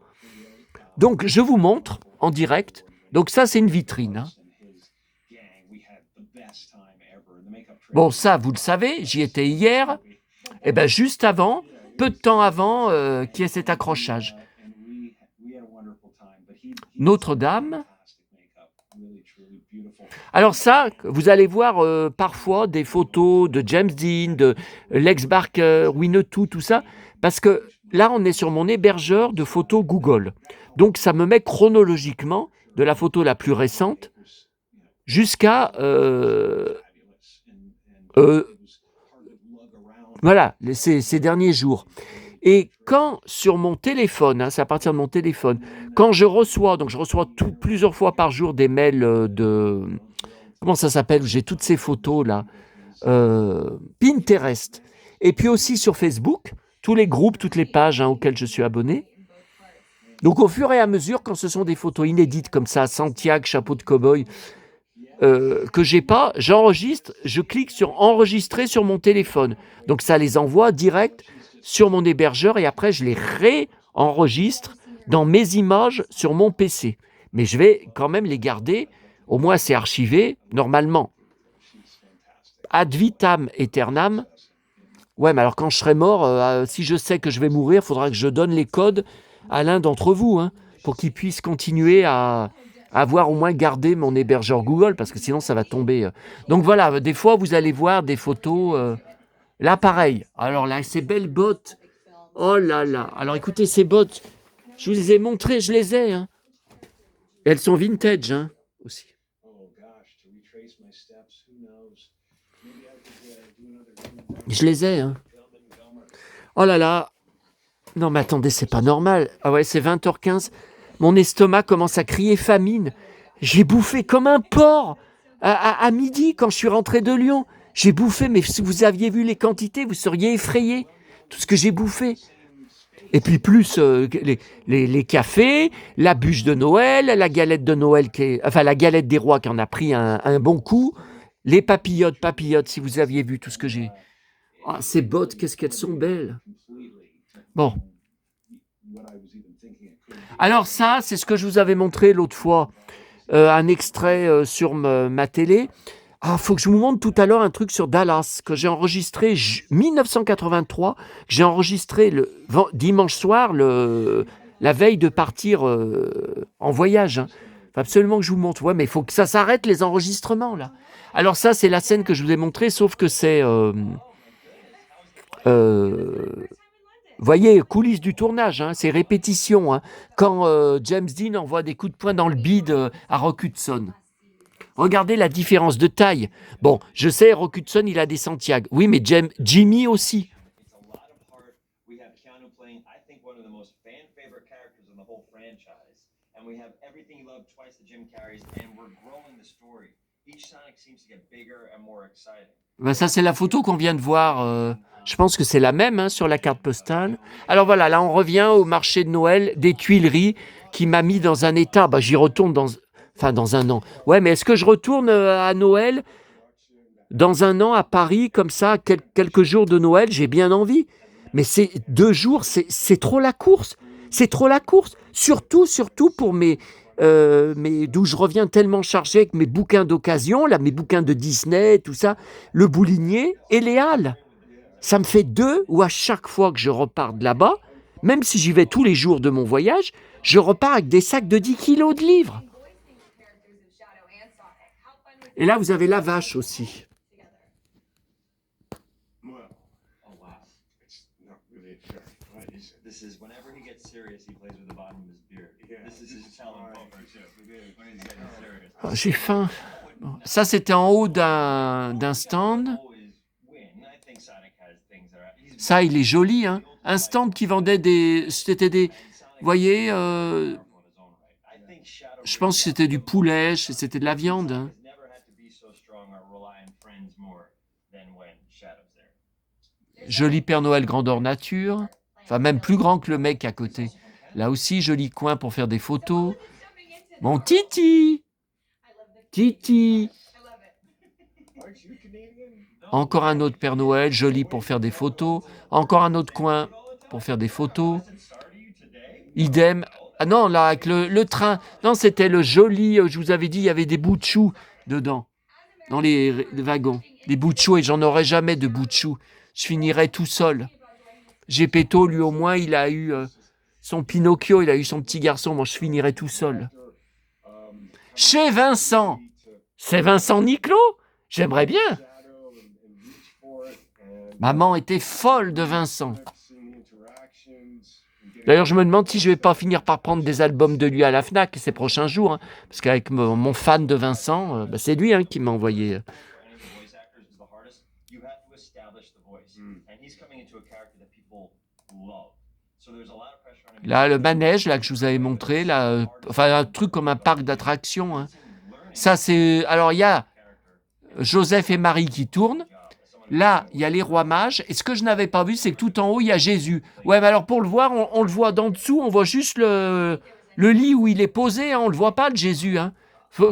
Donc, je vous montre en direct. Donc ça, c'est une vitrine. Hein. Bon, ça, vous le savez, j'y étais hier. Et bien, juste avant, peu de temps avant, qu'il y ait cet accrochage. Notre-Dame. Alors ça, vous allez voir parfois des photos de James Dean, de Lex Barker, Winnetou, tout ça, parce que là, on est sur mon hébergeur de photos Google. Donc, ça me met chronologiquement de la photo la plus récente jusqu'à voilà, ces derniers jours. Et quand sur mon téléphone, hein, c'est à partir de mon téléphone, quand je reçois, donc je reçois plusieurs fois par jour des mails de, comment ça s'appelle, où j'ai toutes ces photos là, Pinterest, et puis aussi sur Facebook, tous les groupes, toutes les pages hein, auxquelles je suis abonné. Donc au fur et à mesure, quand ce sont des photos inédites comme ça, Santiago, chapeau de cow-boy, que j'ai pas, j'enregistre, je clique sur enregistrer sur mon téléphone. Donc ça les envoie direct sur mon hébergeur et après je les réenregistre dans mes images sur mon PC. Mais je vais quand même les garder, au moins c'est archivé normalement. Ad vitam aeternam. Ouais, mais alors quand je serai mort, si je sais que je vais mourir, il faudra que je donne les codes à l'un d'entre vous, hein, pour qu'il puisse continuer à avoir au moins gardé mon hébergeur Google, parce que sinon ça va tomber. Donc voilà, des fois vous allez voir des photos. Là, pareil. Alors là, ces belles bottes. Oh là là. Alors écoutez, ces bottes, je vous les ai montrées, je les ai. Hein. Elles sont vintage hein, aussi. Je les ai. Hein. Oh là là. Non mais attendez, c'est pas normal. Ah ouais, c'est 20h15. Mon estomac commence à crier famine. J'ai bouffé comme un porc à midi quand je suis rentré de Lyon. J'ai bouffé, mais si vous aviez vu les quantités, vous seriez effrayés. Tout ce que j'ai bouffé. Et puis plus les cafés, la bûche de Noël, la galette de Noël, enfin la galette des rois qui en a pris un bon coup, les papillotes, si vous aviez vu tout ce que j'ai. Oh, ces bottes, qu'est-ce qu'elles sont belles. Bon. Alors ça, c'est ce que je vous avais montré l'autre fois, un extrait sur ma télé. Ah, faut que je vous montre tout à l'heure un truc sur Dallas que j'ai enregistré 1983. J'ai enregistré le dimanche soir, la veille de partir en voyage. Hein. Faut absolument que je vous montre. Ouais, mais il faut que ça s'arrête les enregistrements là. Alors ça, c'est la scène que je vous ai montrée, sauf que c'est, voyez, coulisses du tournage, hein, c'est répétition. Hein, quand James Dean envoie des coups de poing dans le bide à Rock Hudson. Regardez la différence de taille. Bon, je sais, Rock Hudson, il a des Santiago. Oui, mais Jimmy aussi. Ben ça, c'est la photo qu'on vient de voir. Je pense que c'est la même hein, sur la carte postale. Alors voilà, là, on revient au marché de Noël des Tuileries qui m'a mis dans un état. Ben, j'y retourne dans un an. Ouais, mais est-ce que je retourne à Noël dans un an à Paris, comme ça, quelques jours de Noël? J'ai bien envie. Mais c'est 2 jours, c'est trop la course. C'est trop la course. Surtout pour d'où je reviens tellement chargé avec mes bouquins d'occasion, là, mes bouquins de Disney, tout ça, le Boulinier et les Halles. Ça me fait 2 où à chaque fois que je repars de là-bas, même si j'y vais tous les jours de mon voyage, je repars avec des sacs de 10 kilos de livres. Et là, vous avez la vache aussi. Oh, j'ai faim. Bon. Ça, c'était en haut d'un stand. Ça, il est joli. Hein. Un stand qui vendait des... C'était des... Vous voyez, je pense que c'était du poulet, c'était de la viande. Hein. Joli Père Noël grandeur nature. Enfin, même plus grand que le mec à côté. Là aussi, joli coin pour faire des photos. Mon Titi. Titi. Encore un autre Père Noël, joli pour faire des photos. Encore un autre coin pour faire des photos. Idem. Ah non, là, avec le train. Non, c'était le joli, je vous avais dit, il y avait des bouts de choux dedans. Dans les wagons. Des bouts de choux, et j'en aurai jamais de bouts de choux. Je finirai tout seul. Gepetto, lui, au moins, il a eu son Pinocchio, il a eu son petit garçon. Moi, je finirai tout seul. Chez Vincent. C'est Vincent Niclot. J'aimerais bien. Maman était folle de Vincent. D'ailleurs, je me demande si je vais pas finir par prendre des albums de lui à la Fnac ces prochains jours. Hein, parce qu'avec mon fan de Vincent, c'est lui hein, qui m'a envoyé. Là, le manège là, que je vous avais montré, là, enfin un truc comme un parc d'attractions. Hein. Ça, c'est. Alors, il y a Joseph et Marie qui tournent. Là, il y a les rois mages. Et ce que je n'avais pas vu, c'est que tout en haut, il y a Jésus. Ouais, mais alors pour le voir, on le voit d'en dessous, on voit juste le lit où il est posé. Hein, on ne le voit pas, le Jésus. Hein.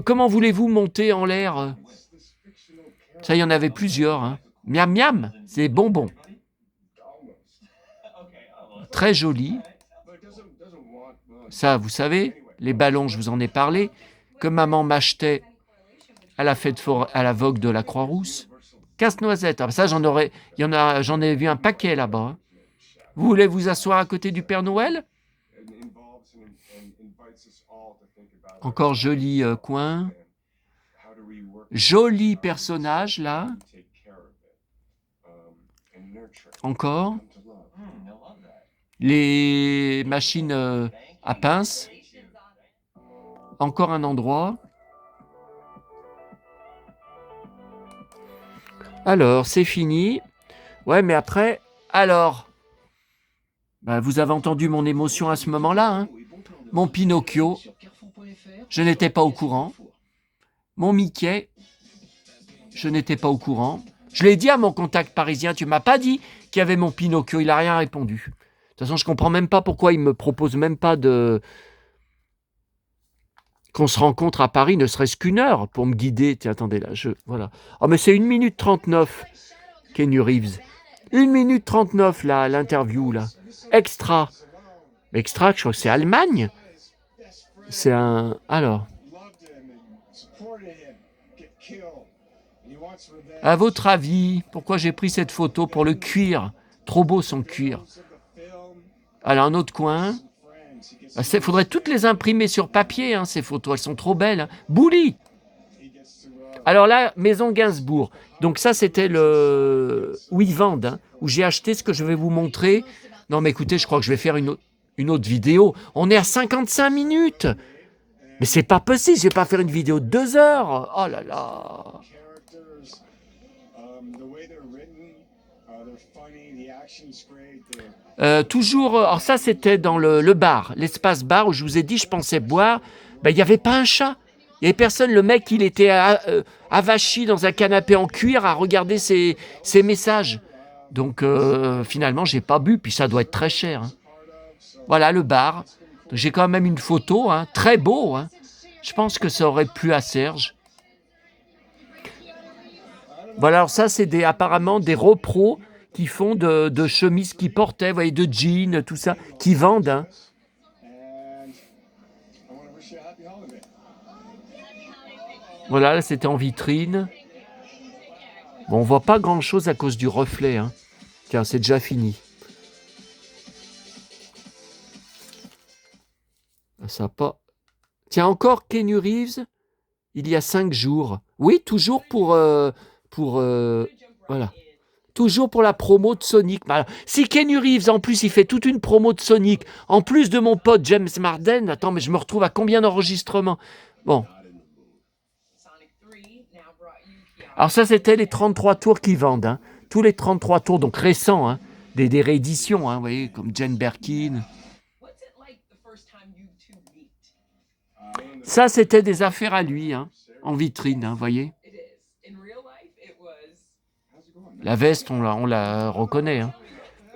Comment voulez-vous monter en l'air? Ça, il y en avait plusieurs. Hein. Miam miam, c'est bonbon. Très joli. Ça, vous savez, les ballons, je vous en ai parlé, que maman m'achetait à la fête à la vogue de la Croix-Rousse. Casse-noisette, ah, ça j'en ai vu un paquet là-bas. Hein. Vous voulez vous asseoir à côté du Père Noël? Encore joli coin. Joli personnage là. Encore. Les machines à pince. Encore un endroit. Alors, c'est fini. Ouais, mais après, alors, vous avez entendu mon émotion à ce moment-là. Hein. Mon Pinocchio, je n'étais pas au courant. Mon Mickey, je n'étais pas au courant. Je l'ai dit à mon contact parisien, tu m'as pas dit qu'il y avait mon Pinocchio, il n'a rien répondu. De toute façon, je comprends même pas pourquoi il me propose même pas qu'on se rencontre à Paris, ne serait-ce qu'une heure pour me guider. Tiens, attendez, là, voilà. Oh, mais c'est 1 minute 39, Keanu Reeves. 1 minute 39, là, l'interview, là. Extra. Extra, je crois que c'est Allemagne. C'est un... Alors. À votre avis, pourquoi j'ai pris cette photo? Pour le cuir. Trop beau son cuir. Alors, un autre coin. Il faudrait toutes les imprimer sur papier, hein, ces photos. Elles sont trop belles. Hein. Bouli. Alors là, Maison Gainsbourg. Donc ça, c'était où ils vendent, hein, où j'ai acheté ce que je vais vous montrer. Non, mais écoutez, je crois que je vais faire une autre vidéo. On est à 55 minutes. Mais c'est pas possible, je vais pas faire une vidéo de 2 heures. Oh là là. Toujours, alors ça c'était dans le bar, l'espace bar où je vous ai dit je pensais boire. Il n'y avait pas un chat. Il n'y avait personne. Le mec, il était avachi dans un canapé en cuir à regarder ses messages. Donc finalement, j'ai pas bu, puis ça doit être très cher. Hein. Voilà le bar. Donc, j'ai quand même une photo, hein, très beau. Hein. Je pense que ça aurait plu à Serge. Voilà, alors ça c'est apparemment des repros qui font de chemises qu'ils portaient, vous voyez, de jeans, tout ça, qui vendent. Hein. Voilà, là c'était en vitrine. Bon, on voit pas grand-chose à cause du reflet. Hein. Tiens, c'est déjà fini. Ça pas. Tiens, encore Keanu Reeves, il y a 5 jours. Oui, toujours pour voilà. Toujours pour la promo de Sonic. Alors, si Keanu Reeves, en plus, il fait toute une promo de Sonic, en plus de mon pote James Marden, attends, mais je me retrouve à combien d'enregistrements? Bon. Alors ça, c'était les 33 tours qu'ils vendent. Hein. Tous les 33 tours, donc récents, hein. Des rééditions, hein, vous voyez, comme Jane Birkin. Ça, c'était des affaires à lui, hein, en vitrine, hein, vous voyez. La veste, on la reconnaît. Hein.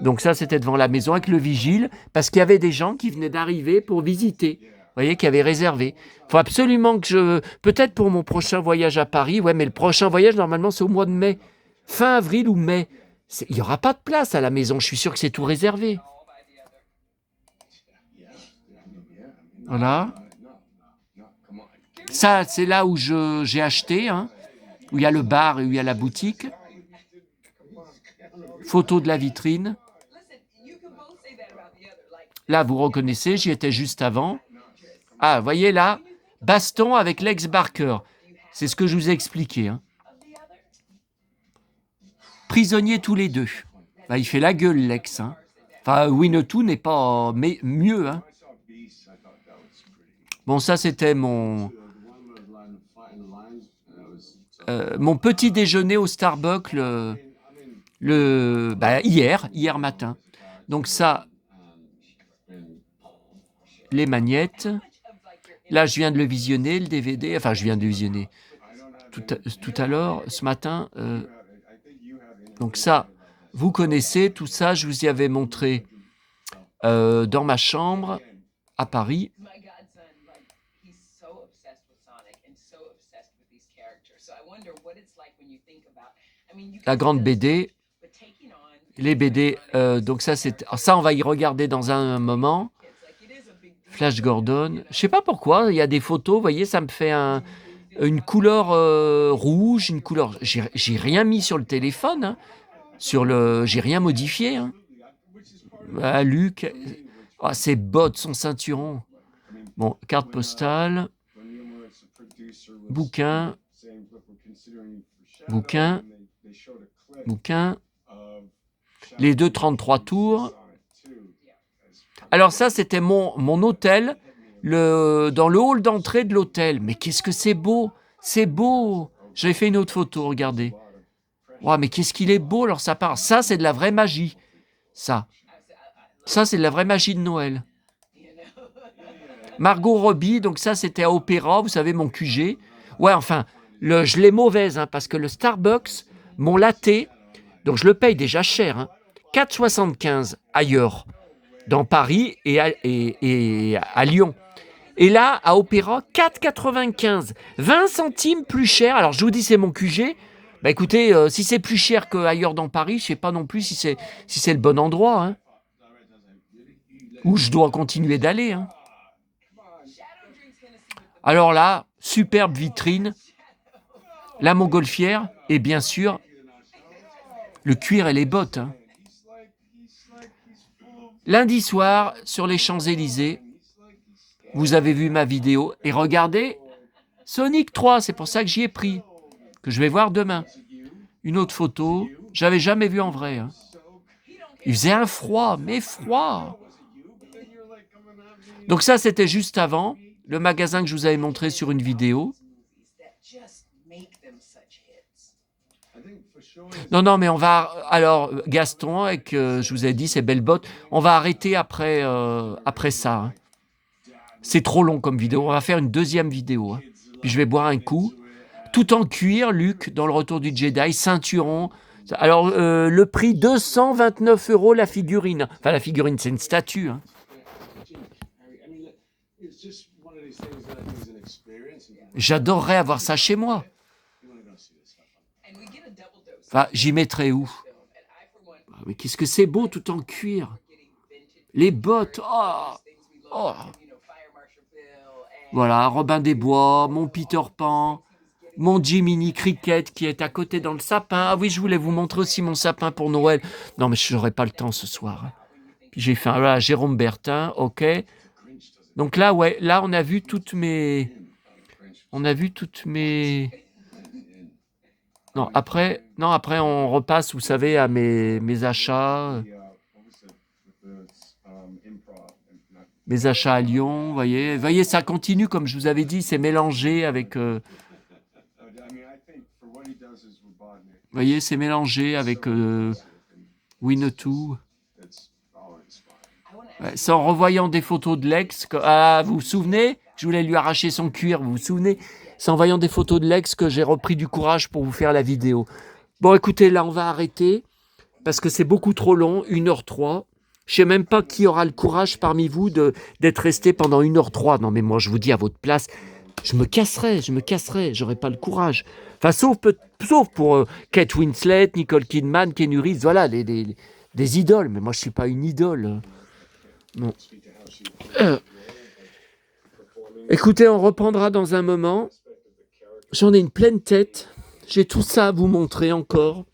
Donc ça, c'était devant la maison avec le vigile, parce qu'il y avait des gens qui venaient d'arriver pour visiter. Vous voyez, qui avaient réservé. Il faut absolument que peut-être pour mon prochain voyage à Paris, ouais, mais le prochain voyage, normalement, c'est au mois de mai. Fin avril ou mai. Il n'y aura pas de place à la maison, je suis sûr que c'est tout réservé. Voilà. Ça, c'est là où j'ai acheté, hein, où il y a le bar et où il y a la boutique. Photo de la vitrine. Là, vous reconnaissez, j'y étais juste avant. Ah, voyez là, baston avec Lex Barker. C'est ce que je vous ai expliqué. Hein. Prisonniers tous les deux. Il fait la gueule, Lex. Hein. Enfin, Winnetou n'est pas mieux. Hein. Bon, ça, c'était mon petit déjeuner au Starbucks hier matin. Donc ça, les magnettes. Là, je viens de le visionner, le DVD. Enfin, je viens de le visionner tout à l'heure, ce matin. Donc ça, vous connaissez tout ça. Je vous y avais montré dans ma chambre à Paris. La grande BD, les BD. Donc ça, on va y regarder dans un moment. Flash Gordon. Je sais pas pourquoi. Il y a des photos. Vous voyez, ça me fait une couleur rouge, une couleur. J'ai rien mis sur le téléphone. Hein. J'ai rien modifié. Hein. Ah, Luc. Ah, ses bottes, son ceinturon. Bon, carte postale. Bouquin. Les 2,33 tours. Alors ça, c'était mon hôtel, dans le hall d'entrée de l'hôtel. Mais qu'est-ce que c'est beau! C'est beau! J'avais fait une autre photo, regardez. Wow, mais qu'est-ce qu'il est beau, alors ça part. Ça, c'est de la vraie magie. Ça, c'est de la vraie magie de Noël. Margot Robbie, donc ça, c'était à Opéra, vous savez, mon QG. Ouais, enfin, je l'ai mauvaise, hein, parce que le Starbucks, mon latte, donc je le paye déjà cher, hein, 4,75 ailleurs, dans Paris et à Lyon. Et là, à Opéra, 4,95, 20 centimes plus cher. Alors, je vous dis, c'est mon QG. Bah écoutez, si c'est plus cher qu'ailleurs dans Paris, je ne sais pas non plus si c'est le bon endroit. Hein. Où je dois continuer d'aller. Hein. Alors là, superbe vitrine, la montgolfière et bien sûr, le cuir et les bottes. Hein. Lundi soir, sur les Champs-Élysées, vous avez vu ma vidéo et regardez, Sonic 3, c'est pour ça que j'y ai pris, que je vais voir demain. Une autre photo, j'avais jamais vu en vrai. Hein. Il faisait un froid, mais froid. Donc ça, c'était juste avant, le magasin que je vous avais montré sur une vidéo. Non, mais on va... Alors, Gaston, avec, je vous ai dit, ces belles bottes, on va arrêter après ça. Hein. C'est trop long comme vidéo, on va faire une deuxième vidéo. Hein. Puis je vais boire un coup. Tout en cuir, Luc, dans le Retour du Jedi, ceinturon. Alors, le prix, 229 € la figurine. Enfin, la figurine, c'est une statue. Hein. J'adorerais avoir ça chez moi. Enfin, j'y mettrais où? Mais qu'est-ce que c'est beau, tout en cuir. Les bottes, oh. Voilà, Robin des Bois, mon Peter Pan, mon Jiminy Cricket qui est à côté dans le sapin. Ah oui, je voulais vous montrer aussi mon sapin pour Noël. Non, mais je n'aurai pas le temps ce soir. Hein. Puis j'ai fait voilà, Jérôme Bertin, ok. Donc là, ouais, là on a vu toutes mes... Non, après on repasse, vous savez, à mes achats. Mes achats à Lyon, vous voyez, ça continue, comme je vous avais dit, c'est mélangé avec... Vous voyez, c'est mélangé avec Winnetou. Ouais, c'est en revoyant des photos de l'ex. Vous vous souvenez? Je voulais lui arracher son cuir, vous vous souvenez? C'est en voyant des photos de l'ex que j'ai repris du courage pour vous faire la vidéo. Bon, écoutez, là, on va arrêter, parce que c'est beaucoup trop long, 1h03. Je ne sais même pas qui aura le courage parmi vous d'être resté pendant 1h03. Non, mais moi, je vous dis, à votre place, je me casserais, j'aurais pas le courage. Enfin, sauf pour Kate Winslet, Nicole Kidman, Keanu Reeves, voilà, des idoles. Mais moi, je ne suis pas une idole. Non. Écoutez, on reprendra dans un moment. J'en ai une pleine tête. J'ai tout ça à vous montrer encore.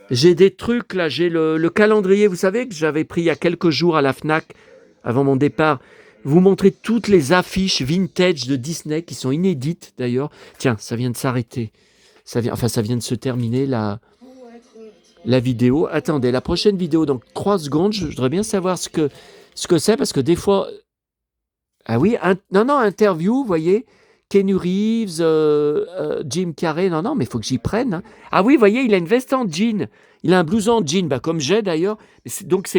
J'ai des trucs, là, j'ai le calendrier, vous savez, que j'avais pris il y a quelques jours à la FNAC, avant mon départ. Vous montrer toutes les affiches vintage de Disney, qui sont inédites, d'ailleurs. Tiens, ça vient de s'arrêter. Ça vient de se terminer, la vidéo. Attendez, la prochaine vidéo, donc 3 secondes, je voudrais bien savoir ce que c'est, parce que des fois... Ah oui, interview, vous voyez, Keanu Reeves, Jim Carrey, non, mais il faut que j'y prenne. Hein. Ah oui, vous voyez, il a une veste en jean, il a un blouson en jean, comme j'ai d'ailleurs. Donc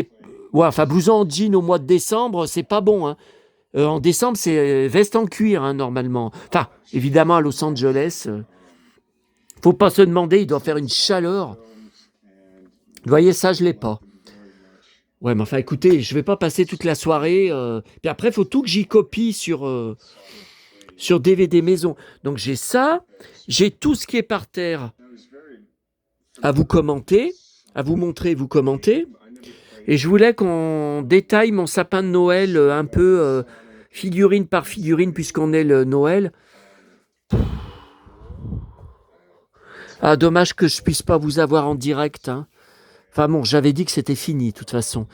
Ouais, enfin, blouson en jean au mois de décembre, c'est pas bon, hein. En décembre, c'est veste en cuir, hein, normalement. Enfin, évidemment, à Los Angeles, faut pas se demander, il doit faire une chaleur. Vous voyez, ça, je l'ai pas. Ouais, mais enfin, écoutez, je vais pas passer toute la soirée. Puis après, il faut tout que j'y copie sur DVD maison. Donc, j'ai ça. J'ai tout ce qui est par terre à vous commenter, à vous montrer, vous commenter. Et je voulais qu'on détaille mon sapin de Noël un peu figurine par figurine, puisqu'on est le Noël. Ah, dommage que je puisse pas vous avoir en direct, hein. Enfin bon, j'avais dit que c'était fini, de toute façon.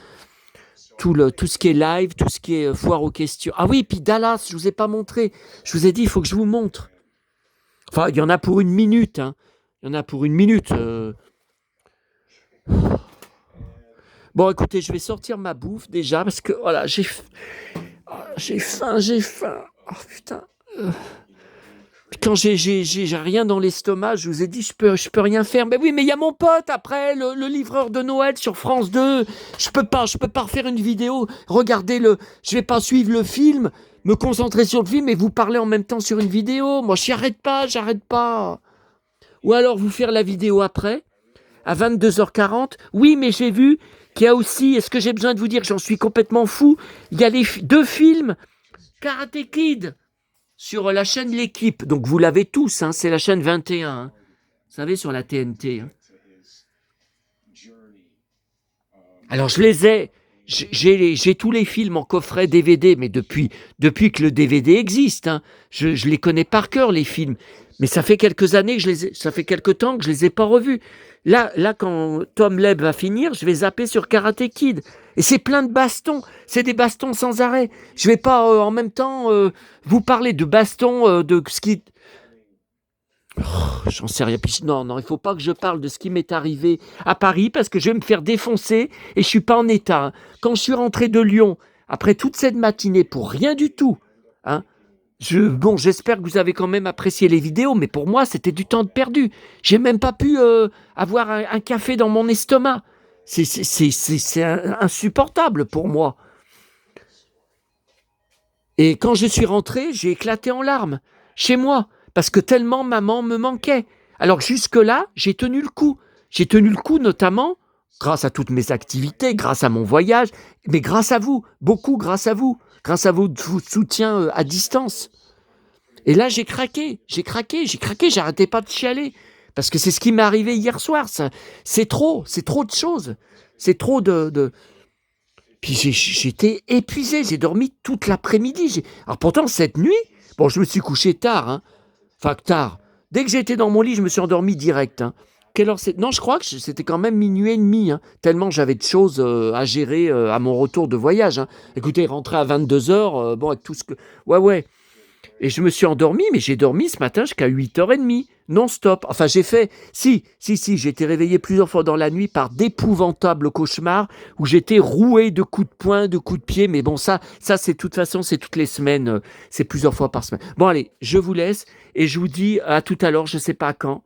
Tout ce qui est live, tout ce qui est foire aux questions. Ah oui, puis Dallas, je vous ai pas montré. Je vous ai dit, il faut que je vous montre. Enfin, il y en a pour une minute, hein. Il y en a pour une minute. Bon, écoutez, je vais sortir ma bouffe déjà, parce que, voilà, j'ai faim. Oh, putain. Quand j'ai rien dans l'estomac, je vous ai dit, je peux rien faire. Mais oui, mais il y a mon pote après, le livreur de Noël sur France 2. Je peux pas refaire une vidéo. Regardez je vais pas suivre le film, me concentrer sur le film et vous parler en même temps sur une vidéo. Moi, j'arrête pas. Ou alors vous faire la vidéo après, à 22h40. Oui, mais j'ai vu qu'il y a aussi, est-ce que j'ai besoin de vous dire que j'en suis complètement fou? Il y a deux films, Karate Kid, sur la chaîne L'équipe, donc vous l'avez tous, hein, c'est la chaîne 21, hein, vous savez, sur la TNT. Hein. Alors je les ai, j'ai tous les films en coffret DVD, mais depuis que le DVD existe, hein, je les connais par cœur, les films. Mais ça fait quelques années ça fait quelques temps que je les ai pas revus. Là, quand Tom Leb va finir, je vais zapper sur Karate Kid. Et c'est plein de bastons. C'est des bastons sans arrêt. Je vais pas en même temps vous parler de bastons, de ce qui... Oh, j'en sais rien. Puis, non, il faut pas que je parle de ce qui m'est arrivé à Paris parce que je vais me faire défoncer et je suis pas en état. Hein. Quand je suis rentré de Lyon, après toute cette matinée, pour rien du tout, hein, j'espère que vous avez quand même apprécié les vidéos, mais pour moi, c'était du temps de perdu. J'ai même pas pu avoir un café dans mon estomac. C'est insupportable pour moi. Et quand je suis rentré, j'ai éclaté en larmes, chez moi, parce que tellement maman me manquait. Alors jusque-là, j'ai tenu le coup. J'ai tenu le coup notamment grâce à toutes mes activités, grâce à mon voyage, mais grâce à vous, beaucoup grâce à vous, grâce à votre soutien à distance. Et là, j'ai craqué, j'arrêtais pas de chialer. Parce que c'est ce qui m'est arrivé hier soir. Ça, c'est trop de choses. C'est trop de... Puis j'étais épuisé, j'ai dormi toute l'après-midi. Alors pourtant, cette nuit, bon, je me suis couché tard. Hein. Enfin, tard. Dès que j'étais dans mon lit, je me suis endormi direct. Hein. Quelle heure c'est? Non, je crois que c'était quand même minuit et demi. Hein, tellement j'avais de choses à gérer à mon retour de voyage. Hein. Écoutez, rentrer à 22h, bon, avec tout ce que... Ouais. Et je me suis endormi, mais j'ai dormi ce matin jusqu'à 8h30, non-stop. Enfin, j'ai été réveillé plusieurs fois dans la nuit par d'épouvantables cauchemars où j'étais roué de coups de poing, de coups de pied. Mais bon, ça c'est de toute façon, c'est toutes les semaines, c'est plusieurs fois par semaine. Bon, allez, je vous laisse et je vous dis à tout à l'heure, je ne sais pas quand.